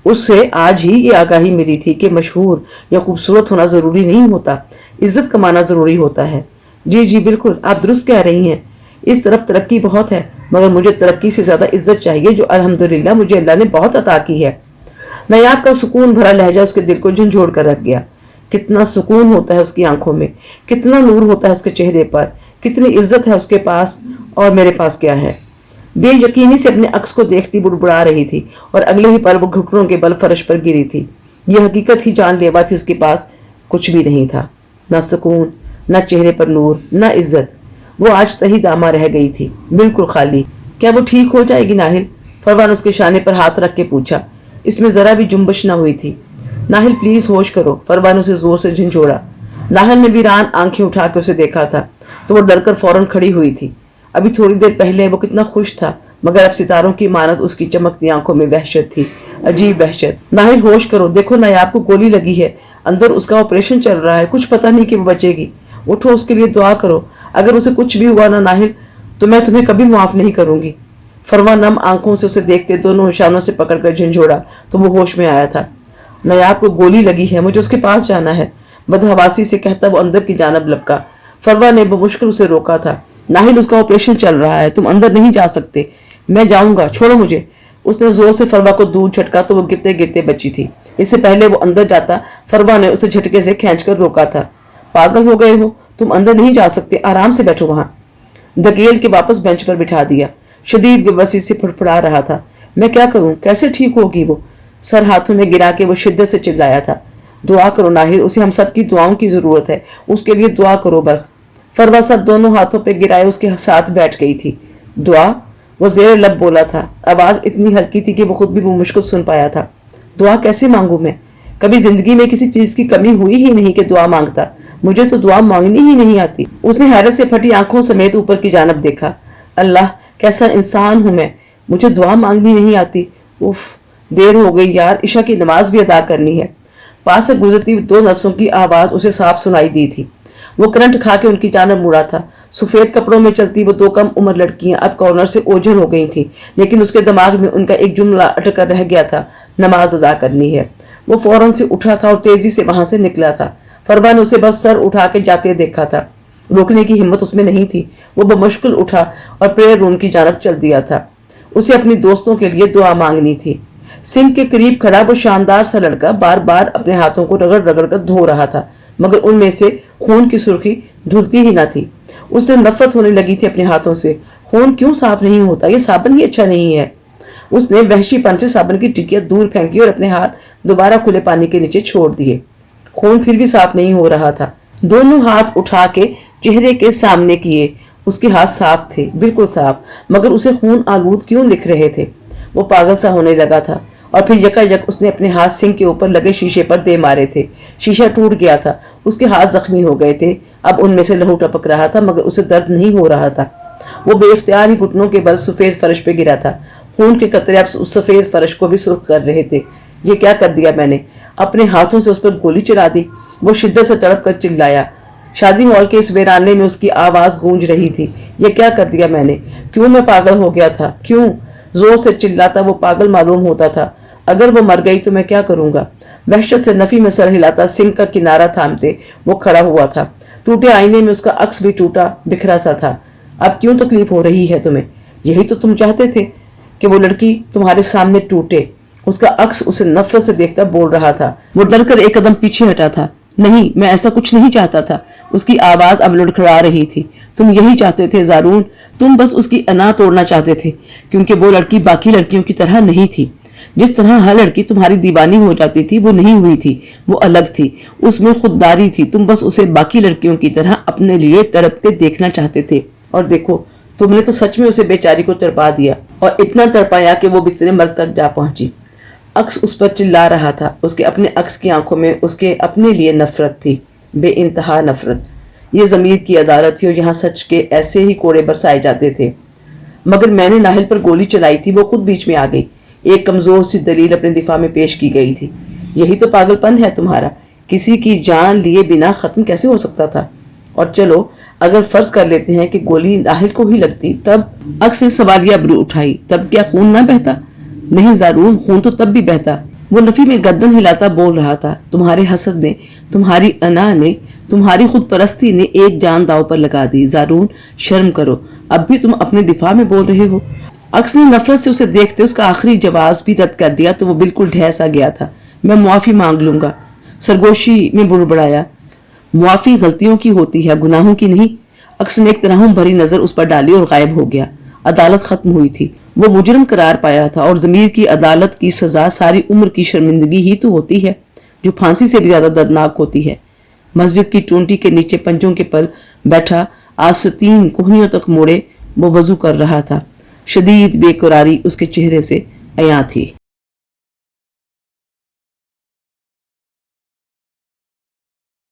اس سے آج ہی یہ آگاہی ملی تھی کہ مشہور یا خوبصورت ہونا ضروری نہیں ہوتا, عزت کمانا ضروری ہوتا ہے. جی بالکل, آپ درست کہہ رہی ہیں. اس طرف ترقی بہت ہے مگر مجھے ترقی سے زیادہ عزت چاہیے جو الحمدللہ مجھے اللہ نے بہت عطا کی ہے. نایاب کا سکون بھرا لہجہ اس کے دل کو جھنجھوڑ کر رکھ گیا. کتنا سکون ہوتا ہے اس کی آنکھوں میں, کتنا نور ہوتا ہے اس کے چہرے پر, کتنی عزت ہے اس کے پاس, اور میرے پاس کیا ہے. بے یقینی سے اپنے عکس کو دیکھتی بڑبڑا رہی تھی اور اگلے ہی پل وہ گھٹنوں کے بل فرش پر گری تھی. یہ حقیقت ہی جان لیوا تھی, اس کے پاس کچھ بھی نہیں تھا. نہ سکون, نہ چہرے پر نور, نہ عزت. وہ آج تہی دامہ رہ گئی تھی, بالکل خالی. کیا وہ ٹھیک ہو جائے گی ناہل؟ فروا نے اس کے شانے پر ہاتھ رکھ کے پوچھا. اس میں ذرا بھی جنبش نہ ہوئی تھی. ناہل پلیز ہوش کرو, فروا نے اسے زور سے جھنجھوڑا. ناہل نے ویران آنکھیں اٹھا کے اسے دیکھا تھا تو وہ ڈر کر فوراً کھڑی ہوئی تھی. ابھی تھوڑی دیر پہلے وہ کتنا خوش تھا, مگر اب ستاروں کی مانند اس کی چمکتی آنکھوں میں وحشت تھی, عجیب وحشت. ناہل ہوش کرو, دیکھو نایاب کو گولی لگی ہے, اندر اس کا آپریشن چل رہا ہے, کچھ پتہ نہیں کہ وہ بچے گی. اٹھو, اس کے لیے دعا کرو. اگر اسے کچھ بھی ہوا نا ناہل, تو میں تمہیں کبھی معاف نہیں کروں گی. فروا نم آنکھوں سے اسے دیکھتے دونوں نشانوں سے پکڑ کر جھنجھوڑا تو وہ ہوش میں آیا تھا. نایاب کو گولی لگی ہے, مجھے اس کے پاس جانا ہے, بدحواسی سے کہتا وہ اندر کی جانب لپکا. فروا نے بمشکل اسے روکا تھا. ناہل, اس کا آپریشن چل رہا ہے, تم اندر نہیں جا سکتے. میں جاؤں گا, چھوڑو مجھے. اس نے زور سے فروا کو دور جھٹکا تو وہ گرتے گرتے بچی تھی. اس سے پہلے وہ اندر جاتا فروا نے اسے جھٹکے سے کھینچ کر روکا تھا. پاگل ہو گئے ہو, تم اندر نہیں جا سکتے, آرام سے بیٹھو وہاں. دھکیل کے واپس بینچ پر بٹھا دیا. شدید بے بسی سے پھڑپڑا رہا تھا. میں کیا کروں, کیسے ٹھیک ہوگی وہ؟ سر ہاتھوں میں گرا کے وہ شدت سے چلایا تھا. دعا کرو ناہل, اسے ہم سب کی دعاؤں کی ضرورت ہے, اس کے لیے دعا کرو بس. فروا سب دونوں ہاتھوں پہ گرائے اس کے ساتھ بیٹھ گئی تھی. دعا, وہ زیر لب بولا تھا. آواز اتنی ہلکی تھی کہ وہ خود بھی بمشکل سن پایا تھا. دعا کیسے مانگوں میں؟ کبھی زندگی میں کسی چیز کی کمی ہوئی ہی نہیں کہ دعا مانگتا. مجھے تو دعا مانگنی ہی نہیں آتی. اس نے حیرت سے پھٹی آنکھوں سمیت اوپر کی جانب دیکھا. اللہ کیسا انسان ہوں میں, مجھے دعا مانگنی نہیں آتی. اف, دیر ہو گئی یار, عشاء کی نماز بھی ادا کرنی ہے. پاس سے گزرتی 2 نرسوں کی آواز اسے صاف سنائی دی تھی. وہ کرنٹ کھا کے ان کی جانب مڑا تھا. سفید کپڑوں میں چلتی وہ 2 کم عمر لڑکیاں اب کارنر سے اوجھل ہو گئی تھیں, لیکن اس کے دماغ میں ان کا ایک جملہ اٹک کر رہ گیا تھا, نماز ادا کرنی ہے. وہ فوراً سے اٹھا تھا اور تیزی سے وہاں سے نکلا تھا. فروا نے اسے بس سر اٹھا کے جاتے دیکھا تھا. روکنے کی ہمت اس میں نہیں تھی. وہ بمشکل اٹھا اور پریئر روم کی جانب چل دیا تھا. اسے اپنی دوستوں کے لیے دعا مانگنی تھی. سنک کے قریب کھڑا وہ شاندار سا لڑکا بار بار اپنے ہاتھوں کو رگڑ رگڑ کر دھو رہا تھا, مگر ان میں سے خون کی سرخی دھلتی ہی نہ تھی. اس نے نفرت ہونے لگی تھی اپنے ہاتھوں سے. خون کیوں صاف نہیں ہوتا, یہ صابن ہی اچھا نہیں ہے. اس نے وحشی پن سے صابن کی ٹکیاں دور پھینکی اور اپنے ہاتھ دوبارہ کھلے پانی کے نیچے چھوڑ دیے. خون پھر بھی صاف نہیں ہو رہا تھا. دونوں ہاتھ اٹھا کے چہرے کے سامنے کیے. اس کے ہاتھ صاف تھے, بالکل صاف, مگر اسے خون آلود کیوں لکھ رہے تھے؟ وہ پاگل سا ہونے لگا تھا. اور پھر یکا یک اس نے اپنے ہاتھ سنک کے اوپر لگے شیشے پر دے مارے تھے. شیشہ ٹوٹ گیا تھا. اس کے ہاتھ زخمی ہو گئے تھے. اب ان میں سے لہو ٹپک رہا تھا, مگر اسے درد نہیں ہو رہا تھا. وہ بے اختیار ہی گھٹنوں کے بل سفید فرش پہ گرا تھا. خون کے قطرے اب اس سفید فرش کو بھی سرخ کر رہے تھے. یہ کیا کر دیا میں نے؟ اپنے ہاتھوں سے اس پر گولی چلا دی. وہ شدت سے تڑپ کر چلایا. شادی ہال کے اس ویرانے میں اس کی آواز گونج رہی تھی. یہ کیا کر دیا میں نے؟ کیوں میں پاگل ہو گیا تھا؟ کیوں زور سے چلاتا وہ پاگل معلوم ہوتا تھا؟ اگر وہ مر گئی تو میں کیا کروں گا؟ وحشت سے نفی میں سر ہلاتا سنک کا کنارہ تھامتے وہ کھڑا ہوا تھا. ٹوٹے آئینے میں اس کا عکس بھی ٹوٹا بکھرا سا تھا. اب کیوں تکلیف ہو رہی ہے تمہیں؟ یہی تو تم چاہتے تھے کہ وہ لڑکی تمہارے سامنے ٹوٹے. اس کا عکس اسے نفرت سے دیکھتا بول رہا تھا. وہ ڈر کر ایک قدم پیچھے ہٹا تھا. نہیں, میں ایسا کچھ نہیں چاہتا تھا. اس کی آواز اب لڑکھڑا رہی تھی. تم یہی چاہتے تھے زارون, تم بس اس کی انا توڑنا چاہتے تھے, کیونکہ وہ لڑکی باقی لڑکیوں کی طرح نہیں تھی. جس طرح ہر لڑکی تمہاری دیوانی ہو جاتی تھی وہ نہیں ہوئی تھی. وہ الگ تھی, اس میں خودداری تھی. تم بس اسے باقی لڑکیوں کی طرح اپنے لیے تڑپتے دیکھنا چاہتے تھے. اور دیکھو, تم نے تو سچ میں اسے بیچاری کو تڑپا دیا, اور اتنا تڑپایا کہ وہ بستر مرگ تک جا پہنچی. عکس اس پر چلا رہا تھا. اس کے اپنے عکس کی آنکھوں میں اس کے اپنے لیے نفرت تھی, بے انتہا نفرت. یہ ضمیر کی عدالت تھی اور یہاں سچ کے ایسے ہی کوڑے برسائے جاتے تھے. مگر میں نے ناہل پر گولی چلائی تھی, وہ خود بیچ میں آ گئی. ایک کمزور سی دلیل اپنے دفاع میں پیش کی گئی تھی. یہی تو پاگل پن ہے تمہارا. کسی کی جان لیے بنا ختم کیسے ہو سکتا تھا؟ اور چلو اگر فرض کر لیتے ہیں کہ گولی ناہل کو ہی لگتی, تب عکس نے سوالیہ ابرو اٹھائی. تب کیا خون نہ بہتا؟ نہیں زارون, خون تو تب بھی بہتا. وہ نفی میں گردن ہلاتا بول رہا تھا. تمہارے حسد نے, تمہاری انا نے, تمہاری خود پرستی نے ایک جان داؤ پر لگا دی. زارون شرم کرو, اب بھی تم اپنے دفاع میں بول رہے ہو. عکس نے نفرت سے اسے دیکھتے اس کا آخری جواز بھی رد کر دیا تو وہ بالکل ڈھہ سا گیا تھا. میں معافی مانگ لوں گا. سرگوشی میں بڑبڑایا. معافی غلطیوں کی ہوتی ہے, گناہوں کی نہیں. عکس نے ایک ترحم بھری نظر اس پر ڈالی اور غائب ہو گیا. عدالت ختم ہوئی تھی. وہ مجرم قرار پایا تھا, اور ضمیر کی عدالت کی سزا ساری عمر کی شرمندگی ہی تو ہوتی ہے, جو پھانسی سے بھی زیادہ دردناک ہوتی ہے. مسجد کی ٹونٹی کے نیچے پنجوں کے پل بیٹھا آستین کوہنیوں تک موڑے وہ وضو کر رہا تھا. شدید بے قراری اس کے چہرے سے عیاں تھی.